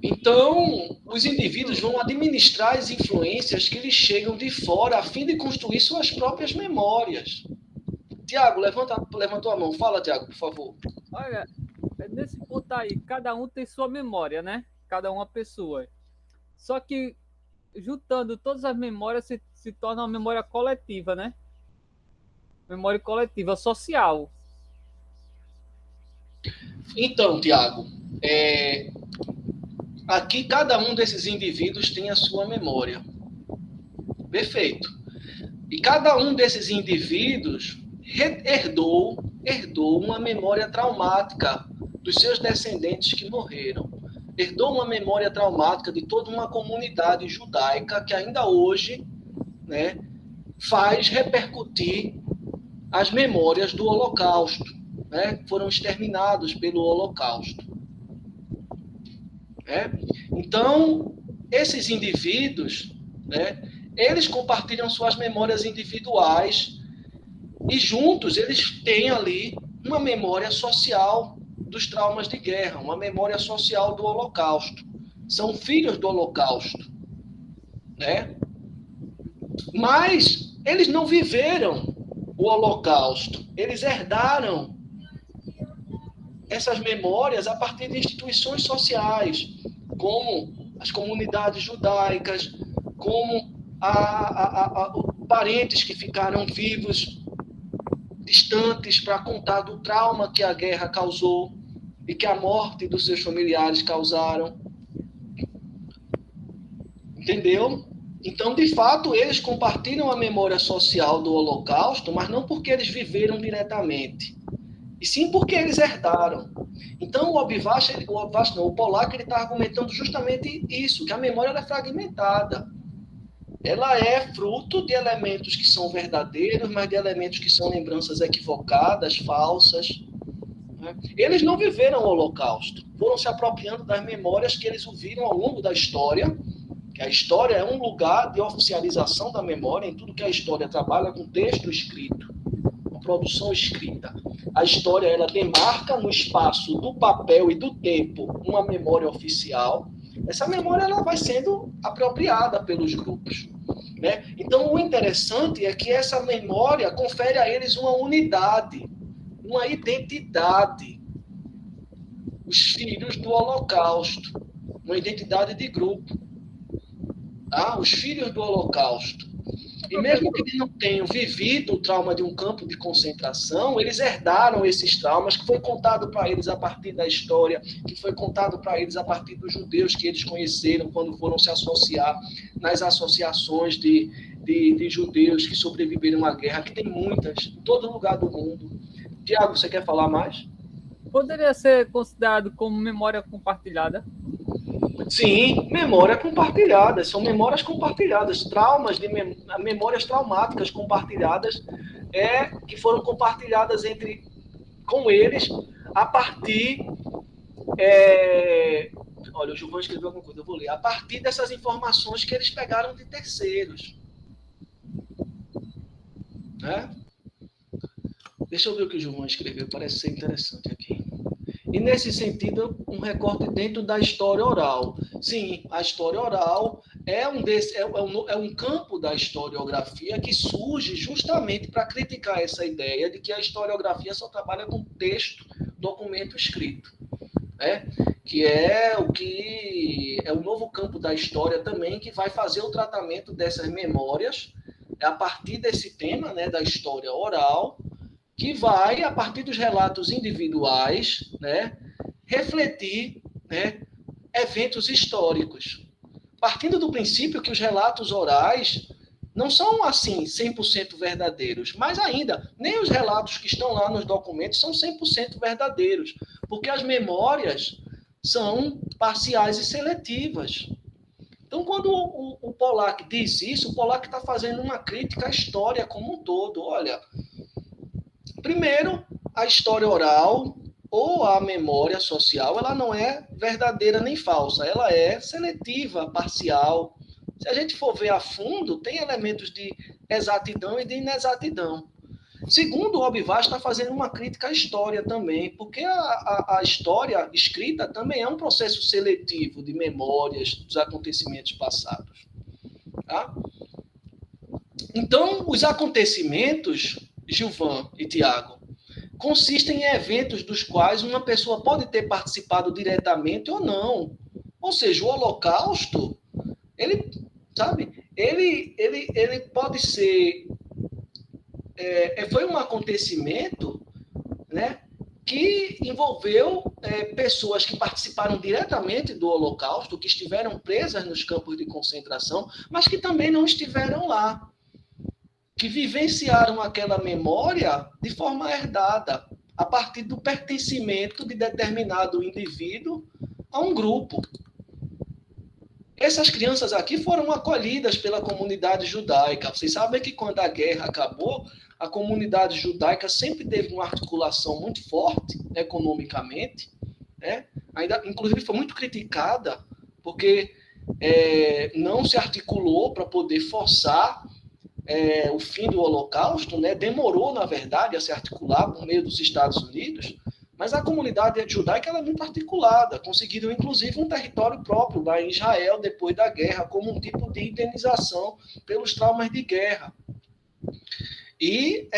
Então, os indivíduos vão administrar as influências que lhes chegam de fora, a fim de construir suas próprias memórias. Tiago, levantou a mão. Fala, Tiago, por favor. Olha, nesse ponto aí, cada um tem sua memória, né? Cada uma pessoa. Só que, juntando todas as memórias, se torna uma memória coletiva, né? Memória coletiva, social. Então, Tiago, aqui cada um desses indivíduos tem a sua memória. Perfeito. E cada um desses indivíduos herdou uma memória traumática dos seus descendentes que morreram. Herdou uma memória traumática de toda uma comunidade judaica que ainda hoje, né, faz repercutir as memórias do Holocausto, né, que foram exterminados pelo Holocausto. Então, esses indivíduos, né, eles compartilham suas memórias individuais e juntos eles têm ali uma memória social dos traumas de guerra, uma memória social do Holocausto. São filhos do Holocausto, né? Mas eles não viveram o Holocausto, eles herdaram essas memórias a partir de instituições sociais, como as comunidades judaicas, como parentes que ficaram vivos, distantes, para contar do trauma que a guerra causou e que a morte dos seus familiares causaram. Entendeu? Então, de fato, eles compartilham a memória social do Holocausto, mas não porque eles viveram diretamente, e sim porque eles herdaram. Então, o Pollack está argumentando justamente isso, que a memória é fragmentada. Ela é fruto de elementos que são verdadeiros, mas de elementos que são lembranças equivocadas, falsas. Né? Eles não viveram o Holocausto, foram se apropriando das memórias que eles ouviram ao longo da história, que a história é um lugar de oficialização da memória, em tudo que a história trabalha com texto escrito, com produção escrita. A história ela demarca no espaço do papel e do tempo uma memória oficial. Essa memória ela vai sendo apropriada pelos grupos. Né? Então, o interessante é que essa memória confere a eles uma unidade, uma identidade. Os filhos do Holocausto, uma identidade de grupo. Tá? Os filhos do Holocausto. E mesmo que eles não tenham vivido o trauma de um campo de concentração, eles herdaram esses traumas que foi contado para eles a partir da história, que foi contado para eles a partir dos judeus que eles conheceram quando foram se associar nas associações de judeus que sobreviveram à guerra, que tem muitas, em todo lugar do mundo. Tiago, você quer falar mais? Poderia ser considerado como memória compartilhada? Sim, memória compartilhada, são memórias compartilhadas, memórias traumáticas compartilhadas, que foram compartilhadas com eles a partir, olha, o Gilvan escreveu alguma coisa, eu vou ler, a partir dessas informações que eles pegaram de terceiros. Né? Deixa eu ver o que o Gilvan escreveu, parece ser interessante aqui. E, nesse sentido, um recorte dentro da história oral. Sim, a história oral é um campo da historiografia que surge justamente para criticar essa ideia de que a historiografia só trabalha com texto, documento escrito, né? Que é o novo campo da história também, que vai fazer o tratamento dessas memórias a partir desse tema, né, da história oral, que vai, a partir dos relatos individuais, né, refletir, né, eventos históricos. Partindo do princípio que os relatos orais não são, assim, 100% verdadeiros, mas ainda, nem os relatos que estão lá nos documentos são 100% verdadeiros, porque as memórias são parciais e seletivas. Então, quando o Pollack diz isso, o Pollack está fazendo uma crítica à história como um todo. Olha, primeiro, a história oral ou a memória social, ela não é verdadeira nem falsa, ela é seletiva, parcial. Se a gente for ver a fundo, tem elementos de exatidão e de inexatidão. Segundo, o Obvaz está fazendo uma crítica à história também, porque a história escrita também é um processo seletivo de memórias dos acontecimentos passados. Tá? Então, os acontecimentos, Gilvan e Tiago, consistem em eventos dos quais uma pessoa pode ter participado diretamente ou não. Ou seja, o Holocausto, ele pode ser... foi um acontecimento, né, que envolveu pessoas que participaram diretamente do Holocausto, que estiveram presas nos campos de concentração, mas que também não estiveram lá, que vivenciaram aquela memória de forma herdada, a partir do pertencimento de determinado indivíduo a um grupo. Essas crianças aqui foram acolhidas pela comunidade judaica. Vocês sabem que quando a guerra acabou, a comunidade judaica sempre teve uma articulação muito forte economicamente, né? Ainda, inclusive, foi muito criticada, porque não se articulou para poder forçar o fim do Holocausto, né? Demorou, na verdade, a se articular por meio dos Estados Unidos, mas a comunidade judaica ela é muito articulada, conseguiram, inclusive, um território próprio lá em Israel, depois da guerra, como um tipo de indenização pelos traumas de guerra. E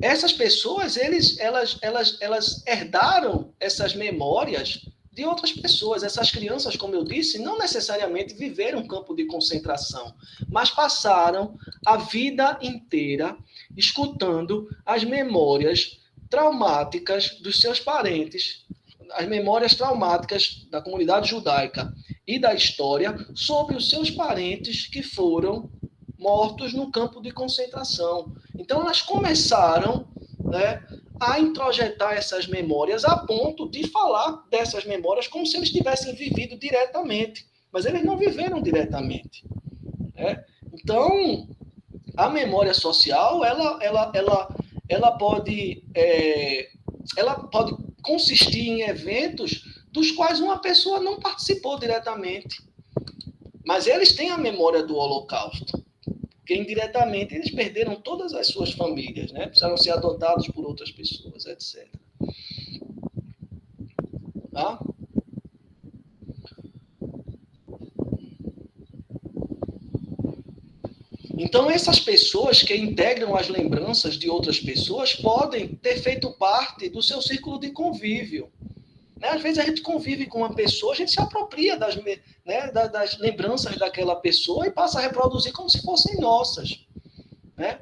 essas pessoas, elas herdaram essas memórias de outras pessoas. Essas crianças, como eu disse, não necessariamente viveram um campo de concentração, mas passaram a vida inteira escutando as memórias traumáticas dos seus parentes, as memórias traumáticas da comunidade judaica e da história sobre os seus parentes que foram mortos no campo de concentração. Então, elas começaram, né, a introjetar essas memórias a ponto de falar dessas memórias como se eles tivessem vivido diretamente, mas eles não viveram diretamente, né? Então, a memória social, ela pode consistir em eventos dos quais uma pessoa não participou diretamente, mas eles têm a memória do Holocausto, porque indiretamente eles perderam todas as suas famílias, né? Precisaram ser adotados por outras pessoas, etc. Tá? Então, essas pessoas que integram as lembranças de outras pessoas podem ter feito parte do seu círculo de convívio. Né? Às vezes a gente convive com uma pessoa, a gente se apropria das lembranças daquela pessoa e passa a reproduzir como se fossem nossas. Né?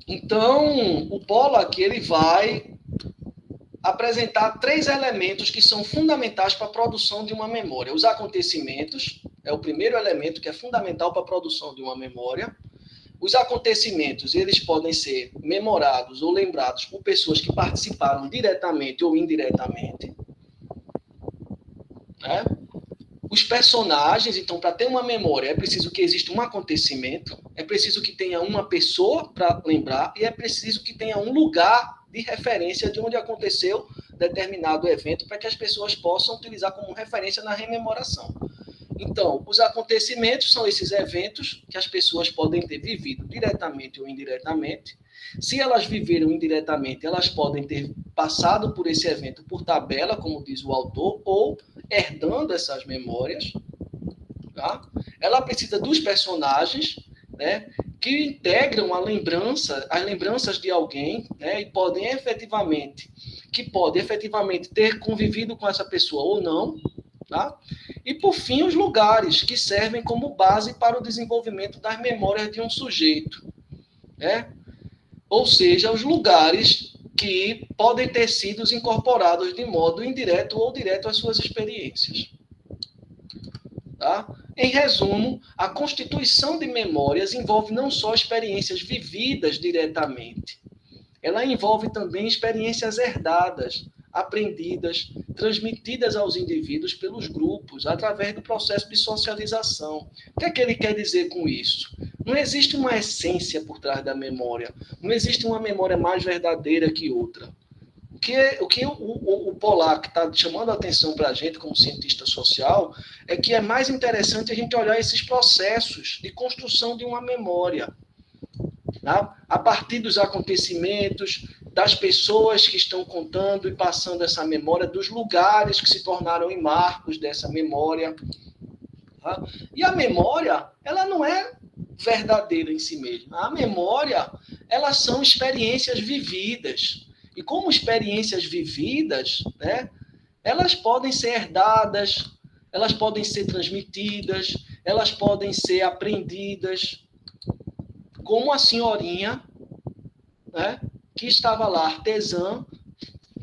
Então, o Pollack ele vai apresentar 3 elementos que são fundamentais para a produção de uma memória. Os acontecimentos é o primeiro elemento que é fundamental para a produção de uma memória. Os acontecimentos, eles podem ser memorados ou lembrados por pessoas que participaram diretamente ou indiretamente. Né? Os personagens, então, para ter uma memória, é preciso que exista um acontecimento, é preciso que tenha uma pessoa para lembrar e é preciso que tenha um lugar de referência de onde aconteceu determinado evento para que as pessoas possam utilizar como referência na rememoração. Então, os acontecimentos são esses eventos que as pessoas podem ter vivido diretamente ou indiretamente. Se elas viveram indiretamente, elas podem ter passado por esse evento por tabela, como diz o autor, ou herdando essas memórias. Tá? Ela precisa dos personagens, né, que integram a lembrança, as lembranças de alguém, né, e podem efetivamente ter convivido com essa pessoa ou não, tá? E por fim os lugares que servem como base para o desenvolvimento das memórias de um sujeito, né? Ou seja, os lugares que podem ter sido incorporados de modo indireto ou direto às suas experiências. Tá? Em resumo, a constituição de memórias envolve não só experiências vividas diretamente, ela envolve também experiências herdadas, aprendidas, transmitidas aos indivíduos pelos grupos, através do processo de socialização. O que é que ele quer dizer com isso? Não existe uma essência por trás da memória, não existe uma memória mais verdadeira que outra. O que o Pollack está chamando a atenção para a gente, como cientista social, é que é mais interessante a gente olhar esses processos de construção de uma memória, tá? A partir dos acontecimentos, das pessoas que estão contando e passando essa memória, dos lugares que se tornaram em marcos dessa memória. Tá? E a memória, ela não é verdadeira em si mesma. A memória, elas são experiências vividas. E como experiências vividas, né, elas podem ser herdadas, elas podem ser transmitidas, elas podem ser aprendidas. Como a senhorinha, né, que estava lá, artesã,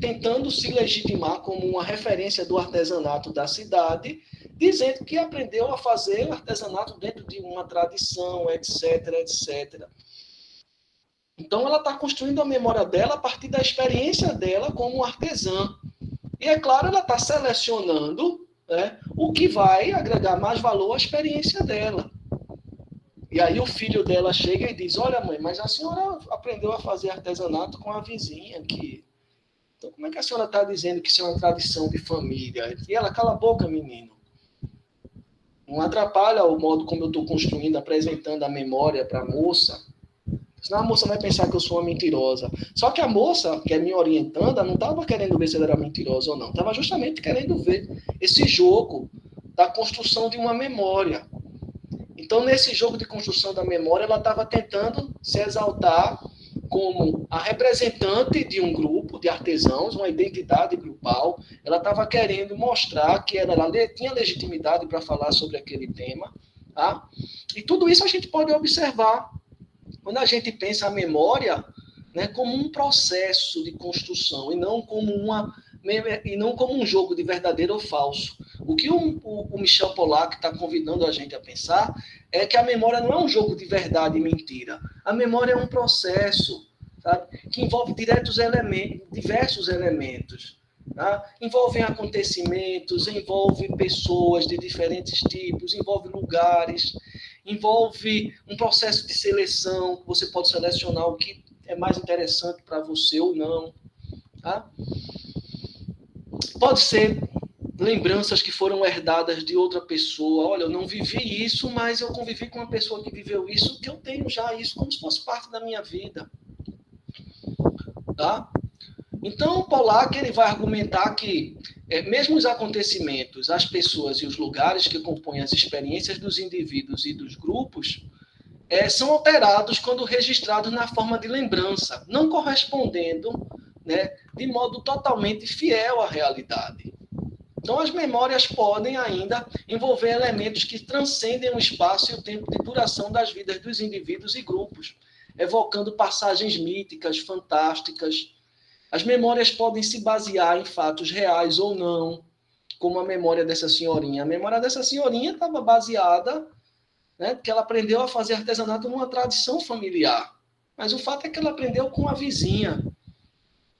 tentando se legitimar como uma referência do artesanato da cidade, dizendo que aprendeu a fazer artesanato dentro de uma tradição, etc, etc. Então, ela está construindo a memória dela a partir da experiência dela como artesã. E, é claro, ela está selecionando, né, o que vai agregar mais valor à experiência dela. E aí o filho dela chega e diz, olha, mãe, mas a senhora aprendeu a fazer artesanato com a vizinha aqui. Então, como é que a senhora está dizendo que isso é uma tradição de família? E ela, cala a boca, menino. Não atrapalha o modo como eu estou construindo, apresentando a memória para a moça. Senão a moça vai pensar que eu sou uma mentirosa. Só que a moça, que é me orientando, não estava querendo ver se ela era mentirosa ou não. Estava justamente querendo ver esse jogo da construção de uma memória. Então, nesse jogo de construção da memória, ela estava tentando se exaltar como a representante de um grupo de artesãos, uma identidade grupal. Ela estava querendo mostrar que ela tinha legitimidade para falar sobre aquele tema. Tá? E tudo isso a gente pode observar quando a gente pensa a memória, né, como um processo de construção e não como um jogo de verdadeiro ou falso. O que o Michel Pollack está convidando a gente a pensar é que a memória não é um jogo de verdade e mentira. A memória é um processo, sabe, que envolve diversos elementos. Tá? Envolve acontecimentos, envolve pessoas de diferentes tipos, envolve lugares, envolve um processo de seleção, que você pode selecionar o que é mais interessante para você ou não. Tá? Pode ser lembranças que foram herdadas de outra pessoa. Olha, eu não vivi isso, mas eu convivi com uma pessoa que viveu isso, que eu tenho já isso como se fosse parte da minha vida. Tá? Então, o Pollack ele vai argumentar que, mesmo os acontecimentos, as pessoas e os lugares que compõem as experiências dos indivíduos e dos grupos, são alterados quando registrados na forma de lembrança, não correspondendo, né, de modo totalmente fiel à realidade. Então, as memórias podem ainda envolver elementos que transcendem o espaço e o tempo de duração das vidas dos indivíduos e grupos, evocando passagens míticas, fantásticas. As memórias podem se basear em fatos reais ou não, como a memória dessa senhorinha. A memória dessa senhorinha estava baseada, né, porque ela aprendeu a fazer artesanato numa tradição familiar. Mas o fato é que ela aprendeu com a vizinha.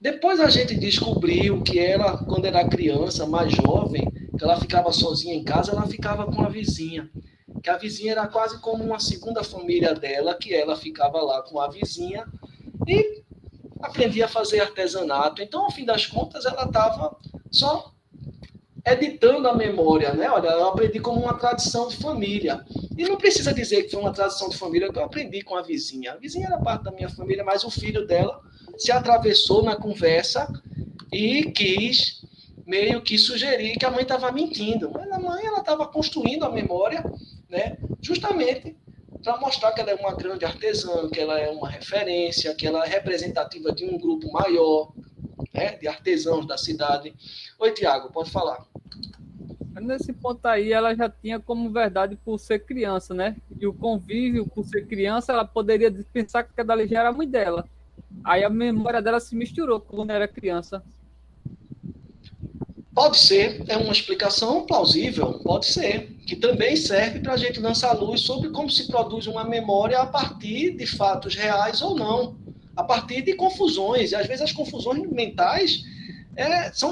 Depois a gente descobriu que ela, quando era criança, mais jovem, que ela ficava sozinha em casa, ela ficava com a vizinha. Que a vizinha era quase como uma segunda família dela, que ela ficava lá com a vizinha e aprendia a fazer artesanato. Então, ao fim das contas, ela estava só editando a memória, né? Olha, eu aprendi como uma tradição de família. E não precisa dizer que foi uma tradição de família que eu aprendi com a vizinha. A vizinha era parte da minha família, mas o filho dela se atravessou na conversa e quis meio que sugerir que a mãe estava mentindo. Mas a mãe ela estava construindo a memória, né? Justamente para mostrar que ela é uma grande artesã, que ela é uma referência, que ela é representativa de um grupo maior, né? De artesãos da cidade. Oi, Tiago, pode falar. Nesse ponto aí, ela já tinha como verdade por ser criança, né? E o convívio, por ser criança, ela poderia pensar que aquela ali já era a mãe dela. Aí a memória dela se misturou quando era criança. Pode ser, é uma explicação plausível, pode ser, que também serve para a gente lançar luz sobre como se produz uma memória a partir de fatos reais ou não, a partir de confusões, e às vezes as confusões mentais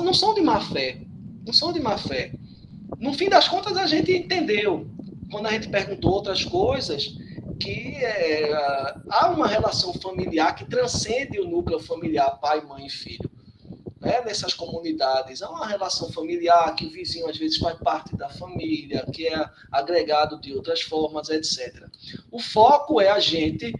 não são de má fé, não são de má fé. No fim das contas, a gente entendeu, quando a gente perguntou outras coisas, que há uma relação familiar que transcende o núcleo familiar, pai, mãe e filho. Né? Nessas comunidades, há uma relação familiar, que o vizinho às vezes faz parte da família, que é agregado de outras formas, etc. O foco é a gente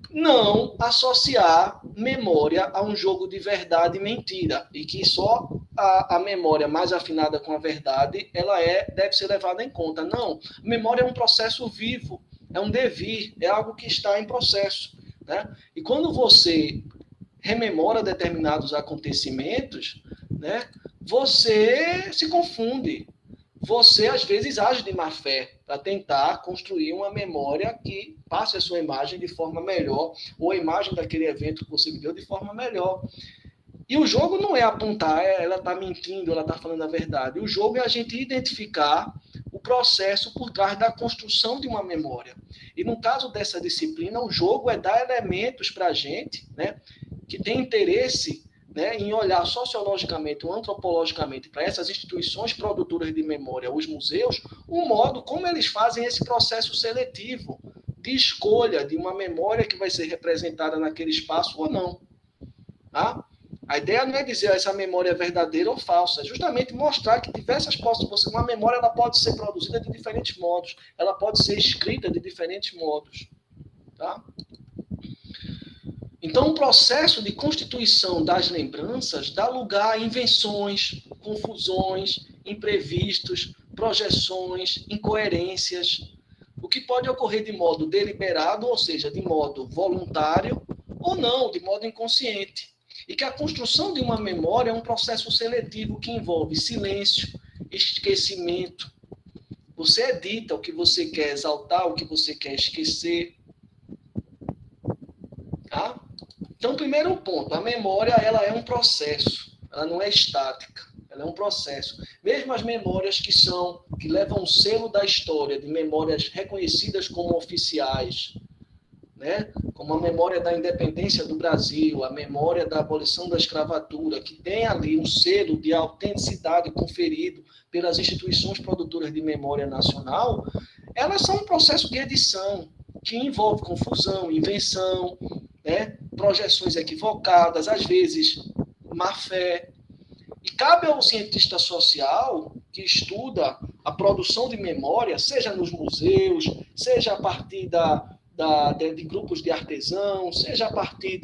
não associar memória a um jogo de verdade e mentira, e que só a memória mais afinada com a verdade, ela deve ser levada em conta. Não, memória é um processo vivo, é um devir, é algo que está em processo. Né? E quando você rememora determinados acontecimentos, né, você se confunde. Você, às vezes, age de má fé para tentar construir uma memória que passe a sua imagem de forma melhor, ou a imagem daquele evento que você viveu de forma melhor. E o jogo não é apontar, ela está mentindo, ela está falando a verdade. O jogo é a gente identificar o processo por trás da construção de uma memória. E no caso dessa disciplina, o jogo é dar elementos para a gente, né, que tem interesse, né, em olhar sociologicamente ou antropologicamente para essas instituições produtoras de memória, os museus, o modo como eles fazem esse processo seletivo de escolha de uma memória que vai ser representada naquele espaço ou não. Tá? A ideia não é dizer essa memória é verdadeira ou falsa, é justamente mostrar que diversas possibilidades, uma memória ela pode ser produzida de diferentes modos, ela pode ser escrita de diferentes modos. Tá? Então, o processo de constituição das lembranças dá lugar a invenções, confusões, imprevistos, projeções, incoerências, o que pode ocorrer de modo deliberado, ou seja, de modo voluntário, ou não, de modo inconsciente. E que a construção de uma memória é um processo seletivo que envolve silêncio, esquecimento. Você edita o que você quer exaltar, o que você quer esquecer. Tá? Então, primeiro ponto, a memória ela é um processo, ela não é estática, ela é um processo. Mesmo as memórias que levam o selo da história, de memórias reconhecidas como oficiais, né? Como a memória da independência do Brasil, a memória da abolição da escravatura, que tem ali um selo de autenticidade conferido pelas instituições produtoras de memória nacional, elas são um processo de edição, que envolve confusão, invenção, né? Projeções equivocadas, às vezes má fé. E cabe ao cientista social que estuda a produção de memória, seja nos museus, seja a partir de grupos de artesãos, seja a partir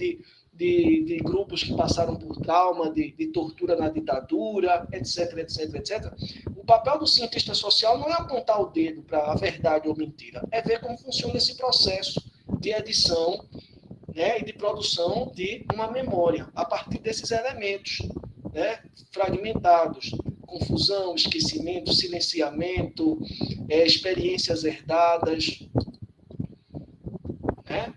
de grupos que passaram por trauma, de tortura na ditadura, etc, etc, etc. O papel do cientista social não é apontar o dedo para a verdade ou mentira, é ver como funciona esse processo de edição, né, e de produção de uma memória, a partir desses elementos, né, fragmentados, confusão, esquecimento, silenciamento, experiências herdadas. Né?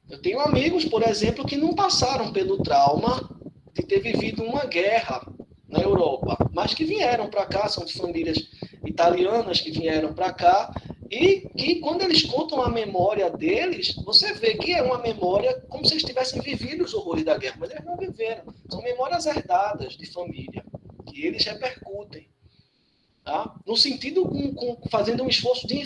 Eu tenho amigos, por exemplo, que não passaram pelo trauma de ter vivido uma guerra na Europa, mas que vieram para cá, são de famílias italianas que vieram para cá, e que quando eles contam a memória deles, você vê que é uma memória como se eles tivessem vivido os horrores da guerra, mas eles não viveram. São memórias herdadas de família, que eles repercutem. Tá? No sentido, fazendo um esforço de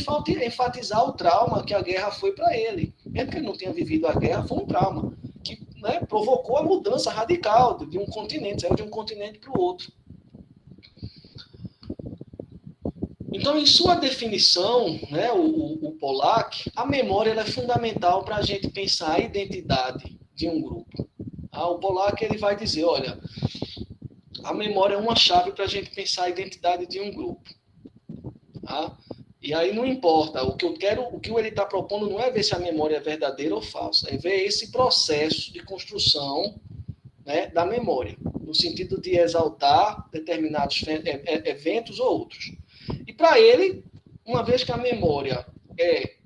enfatizar o trauma que a guerra foi para ele. Mesmo que ele não tenha vivido a guerra, foi um trauma. Que né, provocou a mudança radical de um continente, saiu de um continente para o outro. Então, em sua definição, né, o Pollack, a memória ela é fundamental para a gente pensar a identidade de um grupo. O Pollack ele vai dizer, olha, a memória é uma chave para a gente pensar a identidade de um grupo. Tá? E aí não importa, o que ele está propondo não é ver se a memória é verdadeira ou falsa, é ver esse processo de construção, né, da memória, no sentido de exaltar determinados eventos ou outros. E para ele, uma vez que a memória é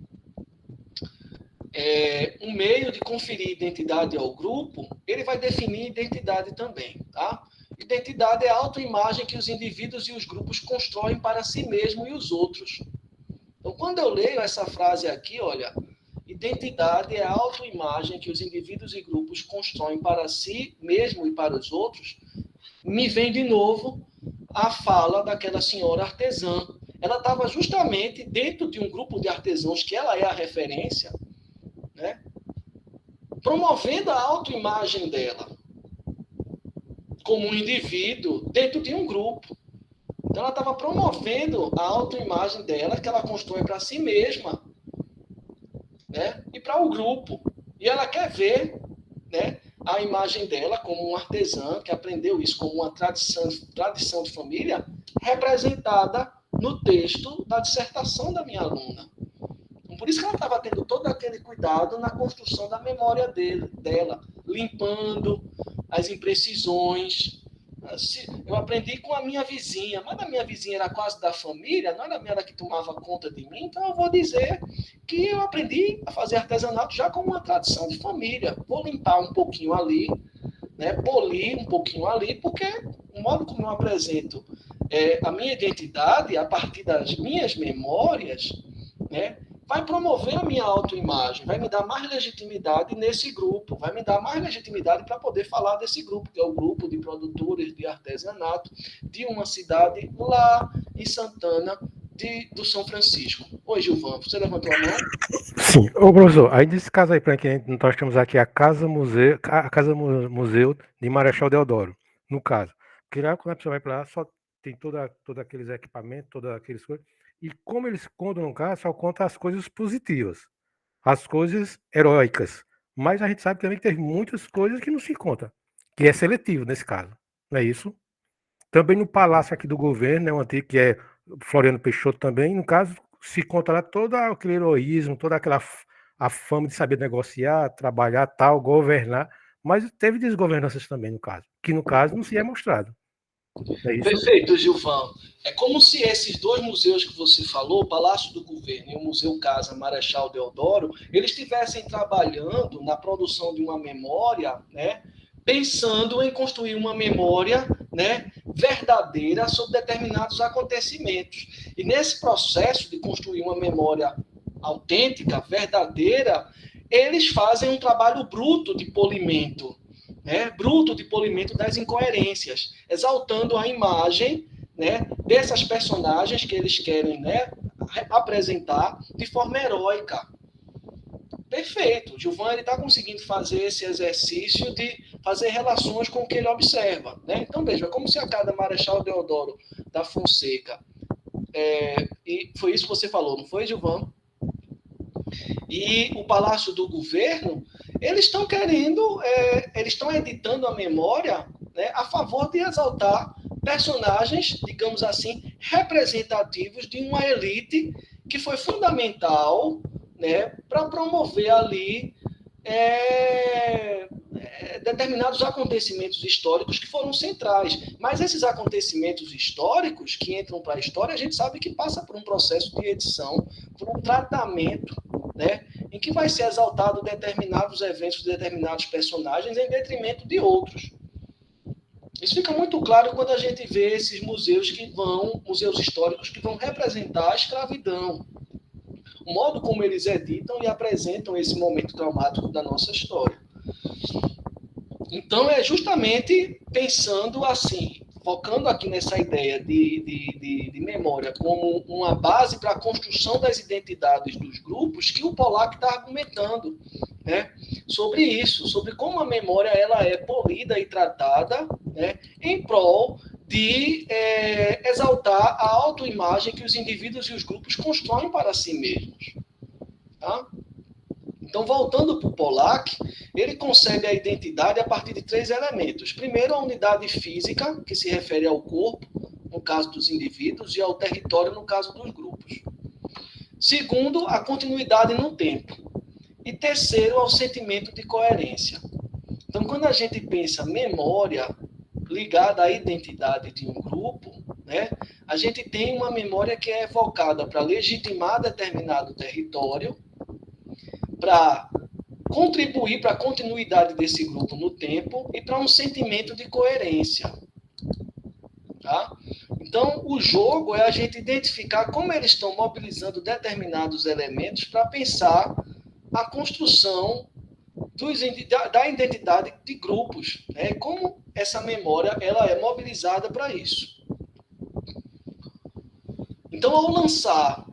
um meio de conferir identidade ao grupo, ele vai definir identidade também, tá? Identidade é a autoimagem que os indivíduos e os grupos constroem para si mesmo e os outros. Então, quando eu leio essa frase aqui, olha, identidade é a autoimagem que os indivíduos e grupos constroem para si mesmo e para os outros, me vem de novo a fala daquela senhora artesã. Ela estava justamente dentro de um grupo de artesãos que ela é a referência, né, promovendo a autoimagem dela como um indivíduo dentro de um grupo. Então, ela estava promovendo a autoimagem dela, que ela constrói para si mesma, né, e para o grupo. E ela quer ver, né, a imagem dela como uma artesã, que aprendeu isso como uma tradição de família, representada no texto da dissertação da minha aluna. Por isso que ela estava tendo todo aquele cuidado na construção da memória dela, limpando as imprecisões. Eu aprendi com a minha vizinha, mas a minha vizinha era quase da família, não era ela que tomava conta de mim, então eu vou dizer que eu aprendi a fazer artesanato já como uma tradição de família. Vou limpar um pouquinho ali, né, polir um pouquinho ali, porque o modo como eu apresento a minha identidade, a partir das minhas memórias, né, vai promover a minha autoimagem, vai me dar mais legitimidade nesse grupo, vai me dar mais legitimidade para poder falar desse grupo, que é o grupo de produtores de artesanato de uma cidade lá em Santana do São Francisco. Oi, Gilvan, você levantou a mão? Sim. Ô, professor, aí nesse caso aí, para quem nós temos aqui a Casa Museu de Marechal Deodoro, no caso. Porque lá, quando a pessoa vai para lá, só tem todos aqueles equipamentos, todas aquelas coisas. E como eles contam, no caso, só conta as coisas positivas, as coisas heróicas. Mas a gente sabe também que tem muitas coisas que não se conta, que é seletivo nesse caso, não é isso? Também no Palácio aqui do Governo, né, o antigo, que é Floriano Peixoto também, no caso, se conta lá todo aquele heroísmo, toda aquela a fama de saber negociar, trabalhar, tal, governar, mas teve desgovernanças também, no caso, que no caso não se é mostrado. É isso? Perfeito, Gilvan. É como se esses dois museus que você falou, o Palácio do Governo e o Museu Casa Marechal Deodoro, eles estivessem trabalhando na produção de uma memória, né, pensando em construir uma memória, né, verdadeira sobre determinados acontecimentos. E nesse processo de construir uma memória autêntica, verdadeira, eles fazem um trabalho bruto de polimento, né, bruto de polimento das incoerências, exaltando a imagem, né, dessas personagens que eles querem, né, apresentar de forma heróica. Perfeito. O Gilvan está conseguindo fazer esse exercício de fazer relações com o que ele observa, né? Então, veja, como se a Casa Marechal Deodoro da Fonseca, e foi isso que você falou, não foi, Gilvan? E o Palácio do Governo, eles estão querendo, eles estão editando a memória, né, a favor de exaltar personagens, digamos assim, representativos de uma elite que foi fundamental, né, para promover ali determinados acontecimentos históricos que foram centrais. Mas esses acontecimentos históricos que entram para a história, a gente sabe que passa por um processo de edição, por um tratamento, né, em que vai ser exaltado determinados eventos de determinados personagens em detrimento de outros. Isso fica muito claro quando a gente vê esses museus históricos que vão representar a escravidão. O modo como eles editam e apresentam esse momento traumático da nossa história. Então, é justamente pensando assim, focando aqui nessa ideia de memória como uma base para a construção das identidades dos grupos, que o Pollack está argumentando. né, sobre isso, sobre como a memória ela é polida e tratada, né, em prol de exaltar a autoimagem que os indivíduos e os grupos constroem para si mesmos. Tá? Então, voltando para o Pollack, ele concebe a identidade a partir de 3 elementos. Primeiro, a unidade física, que se refere ao corpo, no caso dos indivíduos, e ao território, no caso dos grupos. Segundo, a continuidade no tempo. E terceiro, ao sentimento de coerência. Então, quando a gente pensa memória ligada à identidade de um grupo, né, a gente tem uma memória que é evocada para legitimar determinado território, para contribuir para a continuidade desse grupo no tempo e para um sentimento de coerência. Tá? Então, o jogo é a gente identificar como eles estão mobilizando determinados elementos para pensar a construção da identidade de grupos, né? Como essa memória ela é mobilizada para isso. Então, ao lançar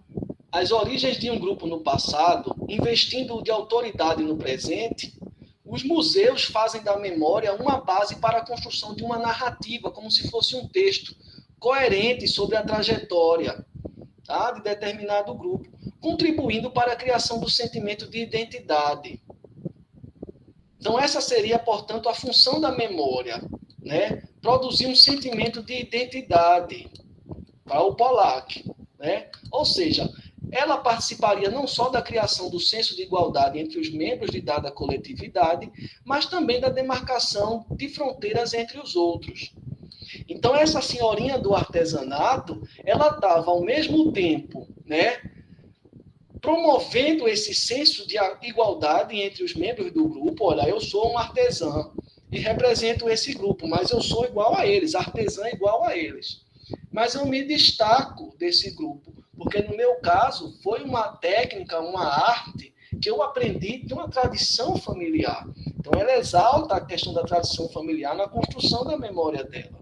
as origens de um grupo no passado, investindo de autoridade no presente, os museus fazem da memória uma base para a construção de uma narrativa, como se fosse um texto coerente sobre a trajetória, tá, de determinado grupo, contribuindo para a criação do sentimento de identidade. Então, essa seria, portanto, a função da memória, né? Produzir um sentimento de identidade para o Pollack, né? Ou seja, ela participaria não só da criação do senso de igualdade entre os membros de dada coletividade, mas também da demarcação de fronteiras entre os outros. Então, essa senhorinha do artesanato, ela estava, ao mesmo tempo, né, promovendo esse senso de igualdade entre os membros do grupo. Olha, eu sou um artesã e represento esse grupo, mas eu sou igual a eles, artesã igual a eles. Mas eu me destaco desse grupo, porque no meu caso foi uma técnica, uma arte que eu aprendi de uma tradição familiar. Então ela exalta a questão da tradição familiar na construção da memória dela.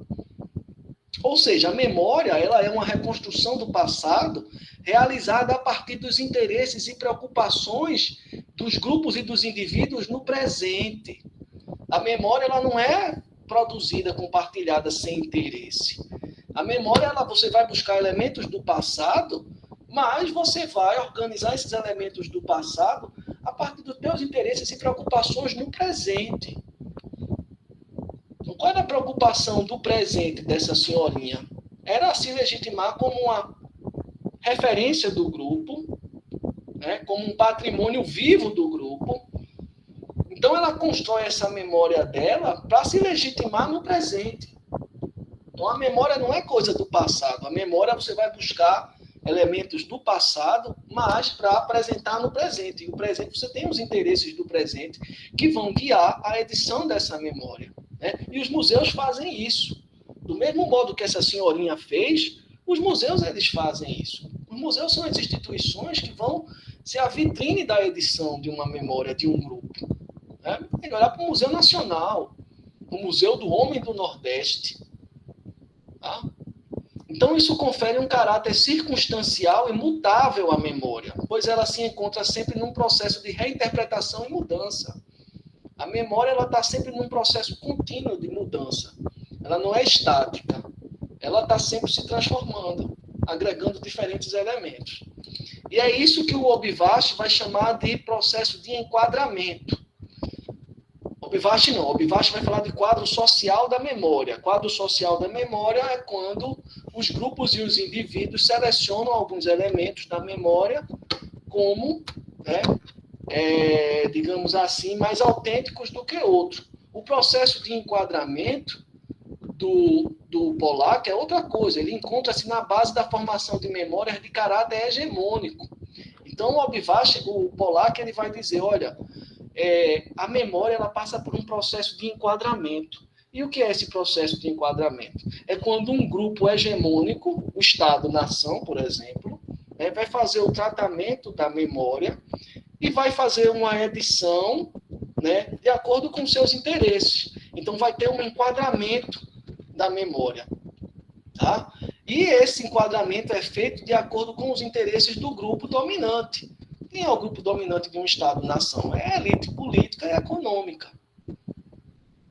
Ou seja, a memória ela é uma reconstrução do passado realizada a partir dos interesses e preocupações dos grupos e dos indivíduos no presente. A memória ela não é produzida, compartilhada sem interesse. A memória, você vai buscar elementos do passado, mas você vai organizar esses elementos do passado a partir dos teus interesses e preocupações no presente. Então, qual era a preocupação do presente dessa senhorinha? Era se legitimar como uma referência do grupo, né, como um patrimônio vivo do grupo. Então, ela constrói essa memória dela para se legitimar no presente. Então, a memória não é coisa do passado. A memória você vai buscar elementos do passado, mas para apresentar no presente. E o presente você tem os interesses do presente que vão guiar a edição dessa memória, né? E os museus fazem isso. Do mesmo modo que essa senhorinha fez, os museus eles fazem isso. Os museus são as instituições que vão ser a vitrine da edição de uma memória de um grupo, né? Tem que olhar para o Museu Nacional, o Museu do Homem do Nordeste. Tá? Então, isso confere um caráter circunstancial e mutável à memória, pois ela se encontra sempre num processo de reinterpretação e mudança. A memória está sempre num processo contínuo de mudança. Ela não é estática. Ela está sempre se transformando, agregando diferentes elementos. E é isso que o Obivash vai chamar de processo de enquadramento. Obivash vai falar de quadro social da memória. Quadro social da memória é quando os grupos e os indivíduos selecionam alguns elementos da memória como, né, digamos assim, mais autênticos do que outros. O processo de enquadramento do Pollack é outra coisa. Ele encontra-se na base da formação de memórias de caráter hegemônico. Então, o Pollack ele vai dizer, olha, a memória ela passa por um processo de enquadramento. E o que é esse processo de enquadramento? É quando um grupo hegemônico, o Estado-nação, por exemplo, né, vai fazer o tratamento da memória e vai fazer uma edição, né, de acordo com seus interesses. Então, vai ter um enquadramento da memória. Tá? E esse enquadramento é feito de acordo com os interesses do grupo dominante. Quem é o grupo dominante de um Estado-nação? É a elite política e econômica.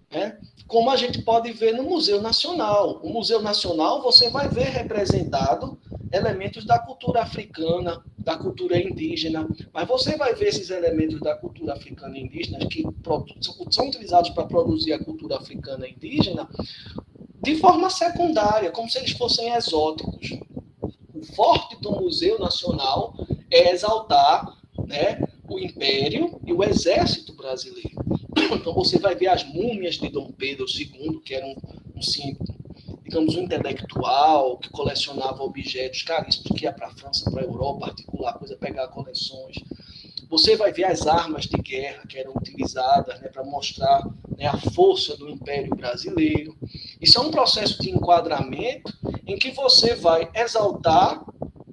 Né? Como a gente pode ver no Museu Nacional. O Museu Nacional, você vai ver representado elementos da cultura africana, da cultura indígena, mas você vai ver esses elementos da cultura africana e indígena que são utilizados para produzir a cultura africana e indígena de forma secundária, como se eles fossem exóticos. O forte do Museu Nacional é exaltar, né, o Império e o Exército brasileiro. Então você vai ver as múmias de Dom Pedro II, que era digamos, um intelectual que colecionava objetos caríssimos, que ia para a França, para a Europa, articular coisa, pegar coleções. Você vai ver as armas de guerra que eram utilizadas, né, para mostrar, né, a força do Império Brasileiro. Isso é um processo de enquadramento em que você vai exaltar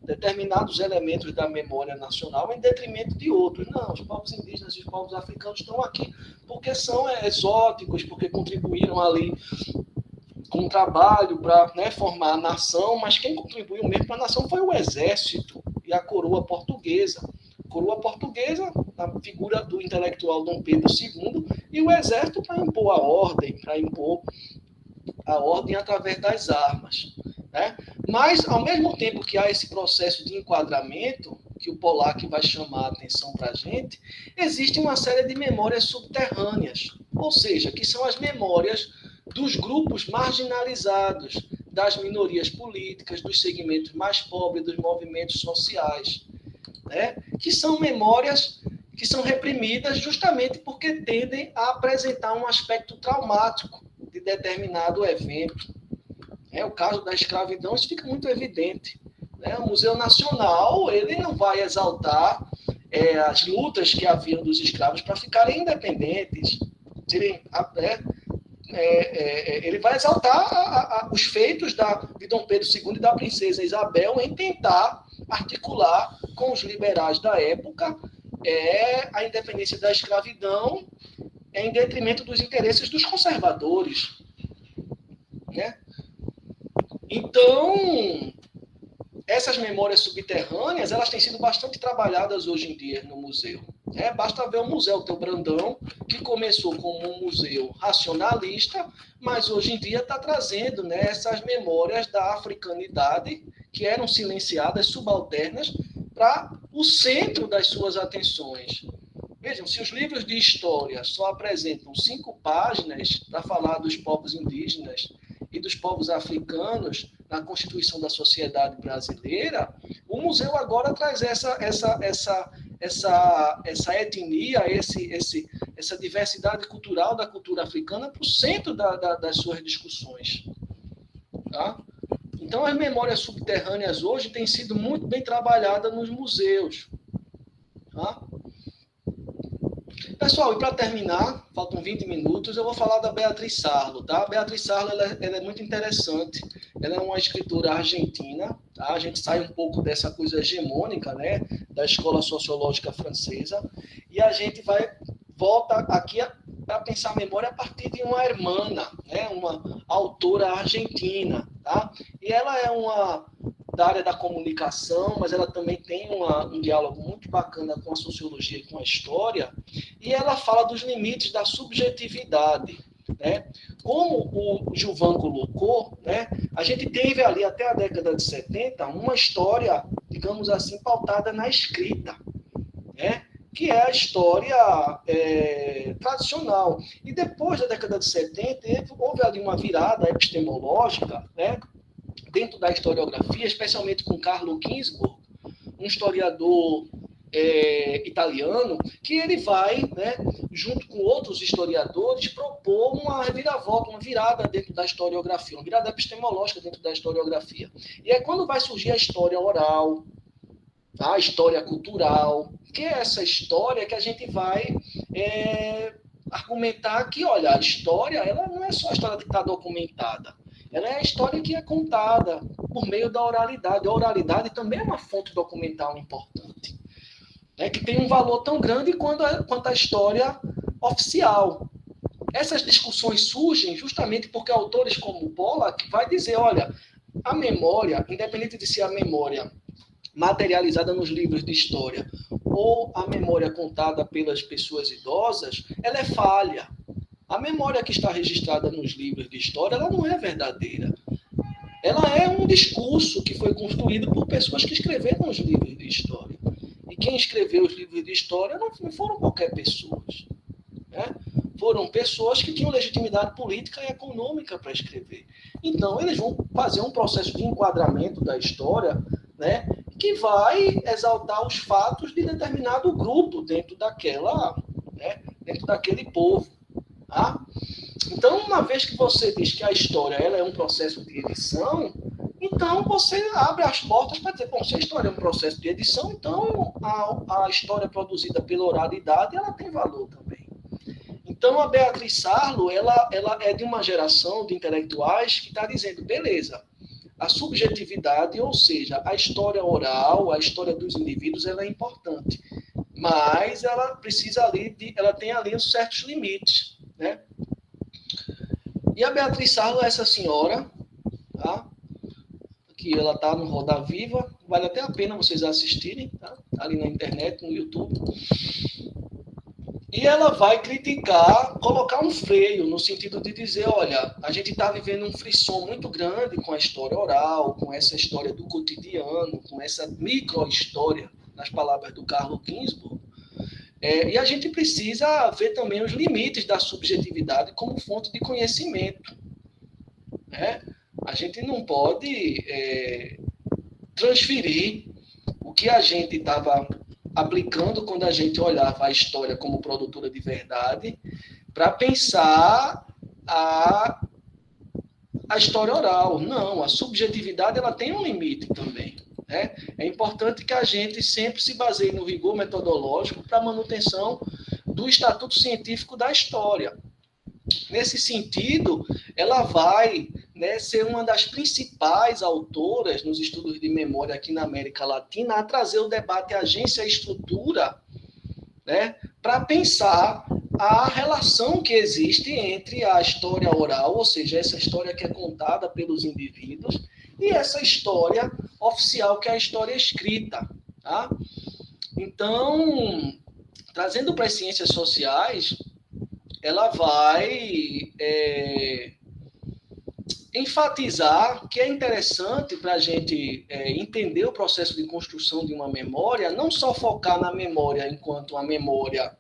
determinados elementos da memória nacional em detrimento de outros. Não, os povos indígenas e os povos africanos estão aqui porque são exóticos, porque contribuíram ali com trabalho para, né, formar a nação, mas quem contribuiu mesmo para a nação foi o exército e a coroa portuguesa. Coroa portuguesa, na figura do intelectual Dom Pedro II, e o exército para impor a ordem através das armas. Né? Mas, ao mesmo tempo que há esse processo de enquadramento, que o Pollack vai chamar a atenção para a gente, existe uma série de memórias subterrâneas, ou seja, que são as memórias dos grupos marginalizados, das minorias políticas, dos segmentos mais pobres, dos movimentos sociais, né? Que são memórias que são reprimidas justamente porque tendem a apresentar um aspecto traumático de determinado evento. O caso da escravidão, isso fica muito evidente. Né? O Museu Nacional, ele não vai exaltar as lutas que haviam dos escravos para ficarem independentes. Ele vai exaltar os feitos de Dom Pedro II e da princesa Isabel em tentar articular com os liberais da época a independência da escravidão em detrimento dos interesses dos conservadores. Né? Então, essas memórias subterrâneas, elas têm sido bastante trabalhadas hoje em dia no museu. Basta ver o Museu Teu Brandão, que começou como um museu racionalista, mas hoje em dia está trazendo, né, essas memórias da africanidade, que eram silenciadas, subalternas, para o centro das suas atenções. Vejam, se os livros de história só apresentam 5 páginas para falar dos povos indígenas e dos povos africanos na constituição da sociedade brasileira, o museu agora traz essa etnia, essa diversidade cultural da cultura africana para o centro das suas discussões. Tá? Então, as memórias subterrâneas hoje têm sido muito bem trabalhadas nos museus. Tá? Pessoal, e para terminar, faltam 20 minutos, eu vou falar da Beatriz Sarlo. Tá? A Beatriz Sarlo ela é muito interessante. Ela é uma escritora argentina. Tá? A gente sai um pouco dessa coisa hegemônica, né, da escola sociológica francesa, e a gente volta aqui para pensar a memória a partir de uma hermana, né, uma autora argentina. Tá? E ela é da área da comunicação, mas ela também tem um diálogo muito bacana com a sociologia e com a história, e ela fala dos limites da subjetividade. Né? Como o Gilvan colocou, né, a gente teve ali até a década de 70 uma história, digamos assim, pautada na escrita, né? Que é a história tradicional. E depois da década de 70, houve ali uma virada epistemológica, né, dentro da historiografia, especialmente com Carlo Ginzburg, um historiador italiano, que ele vai, né, junto com outros historiadores, propor uma reviravolta, uma virada dentro da historiografia, uma virada epistemológica dentro da historiografia. E é quando vai surgir a história oral, a história cultural, que é essa história que a gente vai argumentar que, olha, a história ela não é só a história que está documentada, ela é a história que é contada por meio da oralidade. A oralidade também é uma fonte documental importante, né, que tem um valor tão grande quanto a história oficial. Essas discussões surgem justamente porque autores como Pollack vai dizer, olha, a memória, independente de ser a memória materializada nos livros de história ou a memória contada pelas pessoas idosas, ela é falha. A memória que está registrada nos livros de história, ela não é verdadeira. Ela é um discurso que foi construído por pessoas que escreveram os livros de história. E quem escreveu os livros de história não foram qualquer pessoas, né? Foram pessoas que tinham legitimidade política e econômica para escrever. Então, eles vão fazer um processo de enquadramento da história, né, que vai exaltar os fatos de determinado grupo dentro daquela, né, dentro daquele povo. Tá? Então, uma vez que você diz que a história ela é um processo de edição, então você abre as portas para dizer, bom, se a história é um processo de edição, então a história produzida pela oralidade ela tem valor também. Então, a Beatriz Sarlo, ela é de uma geração de intelectuais que está dizendo, beleza, a subjetividade, ou seja, a história oral, a história dos indivíduos, ela é importante, mas ela precisa ali, ela tem ali uns certos limites, né? E a Beatriz Sarlo é essa senhora, tá? Que ela está no Roda Viva, vale até a pena vocês assistirem, tá? Ali na internet, no YouTube. E ela vai criticar, colocar um freio, no sentido de dizer, olha, a gente está vivendo um frisson muito grande com a história oral, com essa história do cotidiano, com essa micro-história, nas palavras do Carlo Ginzburg, e a gente precisa ver também os limites da subjetividade como fonte de conhecimento, né? A gente não pode transferir o que a gente estava aplicando quando a gente olhava a história como produtora de verdade para pensar a história oral. Não, a subjetividade ela tem um limite também, né? É importante que a gente sempre se baseie no rigor metodológico para a manutenção do estatuto científico da história. Nesse sentido, ela vai, né, ser uma das principais autoras nos estudos de memória aqui na América Latina a trazer o debate agência e estrutura, né, para pensar a relação que existe entre a história oral, ou seja, essa história que é contada pelos indivíduos, e essa história oficial, que é a história escrita. Tá? Então, trazendo para as ciências sociais, ela vai enfatizar que é interessante para a gente entender o processo de construção de uma memória, não só focar na memória enquanto uma memória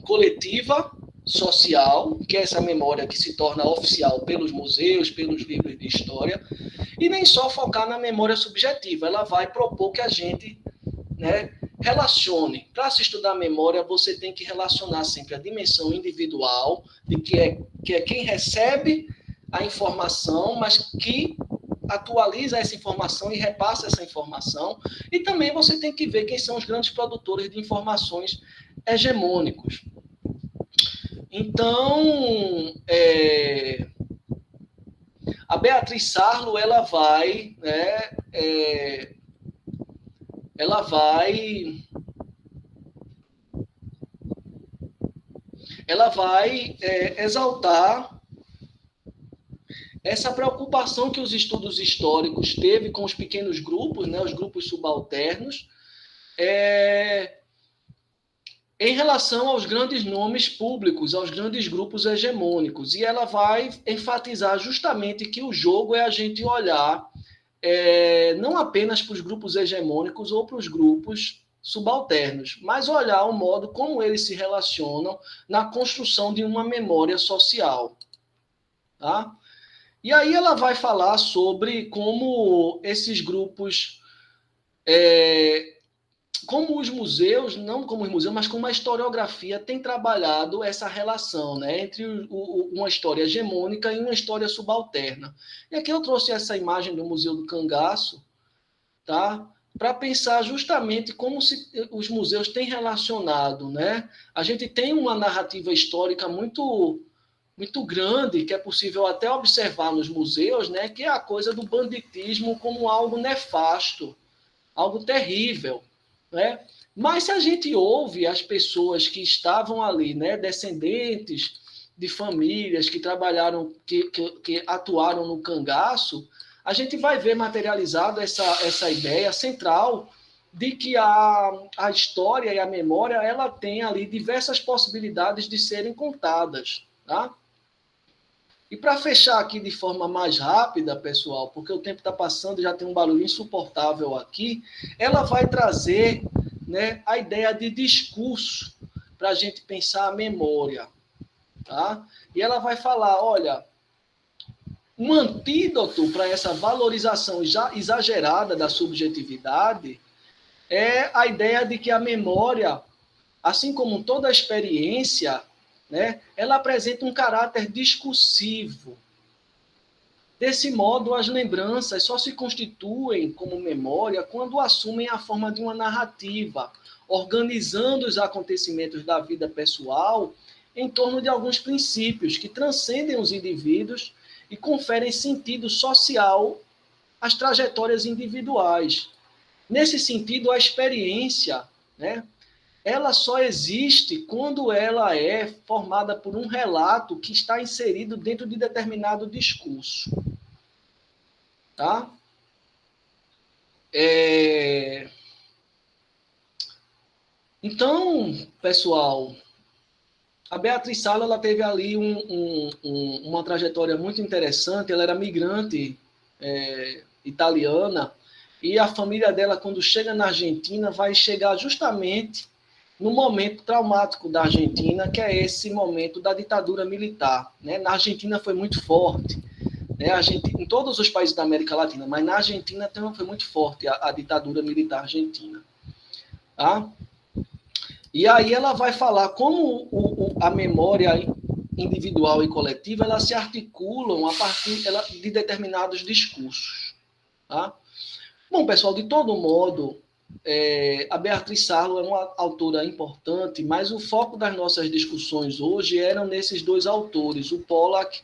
coletiva, social, que é essa memória que se torna oficial pelos museus, pelos livros de história, e nem só focar na memória subjetiva. Ela vai propor que a gente, né, relacione. Para se estudar a memória, você tem que relacionar sempre a dimensão individual, de que é quem recebe a informação, mas que atualiza essa informação e repassa essa informação. E também você tem que ver quem são os grandes produtores de informações hegemônicos. Então, a Beatriz Sarlo, ela vai, né, ela vai exaltar essa preocupação que os estudos históricos teve com os pequenos grupos, né, os grupos subalternos, em relação aos grandes nomes públicos, aos grandes grupos hegemônicos. E ela vai enfatizar justamente que o jogo é a gente olhar não apenas para os grupos hegemônicos ou para os grupos subalternos, mas olhar o modo como eles se relacionam na construção de uma memória social. Tá? E aí ela vai falar sobre como esses grupos, como os museus, não como os museus, mas como a historiografia tem trabalhado essa relação, né, entre uma história hegemônica e uma história subalterna. E aqui eu trouxe essa imagem do Museu do Cangaço, tá, para pensar justamente como os museus têm relacionado, né? A gente tem uma narrativa histórica muito grande, que é possível até observar nos museus, né, que é a coisa do banditismo como algo nefasto, algo terrível, né? Mas se a gente ouve as pessoas que estavam ali, né, descendentes de famílias que trabalharam, que atuaram no cangaço, a gente vai ver materializado essa ideia central de que a história e a memória, ela tem ali diversas possibilidades de serem contadas, tá? E para fechar aqui de forma mais rápida, pessoal, porque o tempo está passando e já tem um barulho insuportável aqui, ela vai trazer, né, a ideia de discurso para a gente pensar a memória, tá? E ela vai falar, olha, um antídoto para essa valorização já exagerada da subjetividade é a ideia de que a memória, assim como toda a experiência, né, ela apresenta um caráter discursivo. Desse modo, as lembranças só se constituem como memória quando assumem a forma de uma narrativa, organizando os acontecimentos da vida pessoal em torno de alguns princípios que transcendem os indivíduos e conferem sentido social às trajetórias individuais. Nesse sentido, a experiência, né, ela só existe quando ela é formada por um relato que está inserido dentro de determinado discurso. Tá? Então, pessoal, a Beatriz Sala, ela teve ali uma trajetória muito interessante. Ela era migrante italiana, e a família dela, quando chega na Argentina, vai chegar justamente no momento traumático da Argentina, que é esse momento da ditadura militar, né? Na Argentina foi muito forte, né? Em todos os países da América Latina, mas na Argentina também foi muito forte a ditadura militar argentina. Tá? E aí ela vai falar como a memória individual e coletiva, elas se articulam a partir de determinados discursos. Tá? Bom, pessoal, de todo modo, a Beatriz Sarlo é uma autora importante, mas o foco das nossas discussões hoje eram nesses dois autores, o Pollack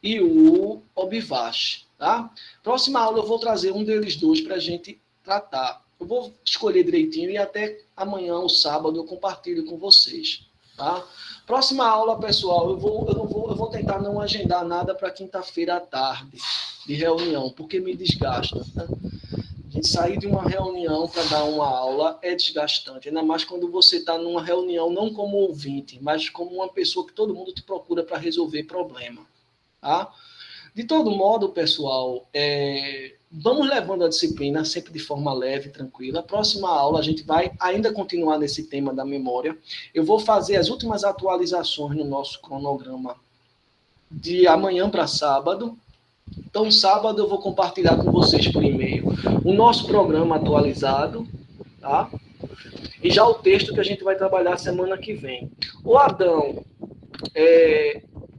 e o Obivash. Tá? Próxima aula eu vou trazer um deles dois para a gente tratar. Eu vou escolher direitinho e até amanhã, ou sábado, eu compartilho com vocês. Tá? Próxima aula, pessoal, eu vou tentar não agendar nada para quinta-feira à tarde de reunião, porque me desgasta. Tá? A gente sair de uma reunião para dar uma aula é desgastante, ainda mais quando você está numa reunião não como ouvinte, mas como uma pessoa que todo mundo te procura para resolver problema. Tá? De todo modo, pessoal, vamos levando a disciplina sempre de forma leve, tranquila. A próxima aula a gente vai ainda continuar nesse tema da memória. Eu vou fazer as últimas atualizações no nosso cronograma de amanhã para sábado. Então, sábado eu vou compartilhar com vocês por e-mail o nosso programa atualizado, tá? E já o texto que a gente vai trabalhar semana que vem. O Adão,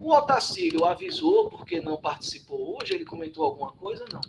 o Otacílio avisou porque não participou hoje? Ele comentou alguma coisa? Não.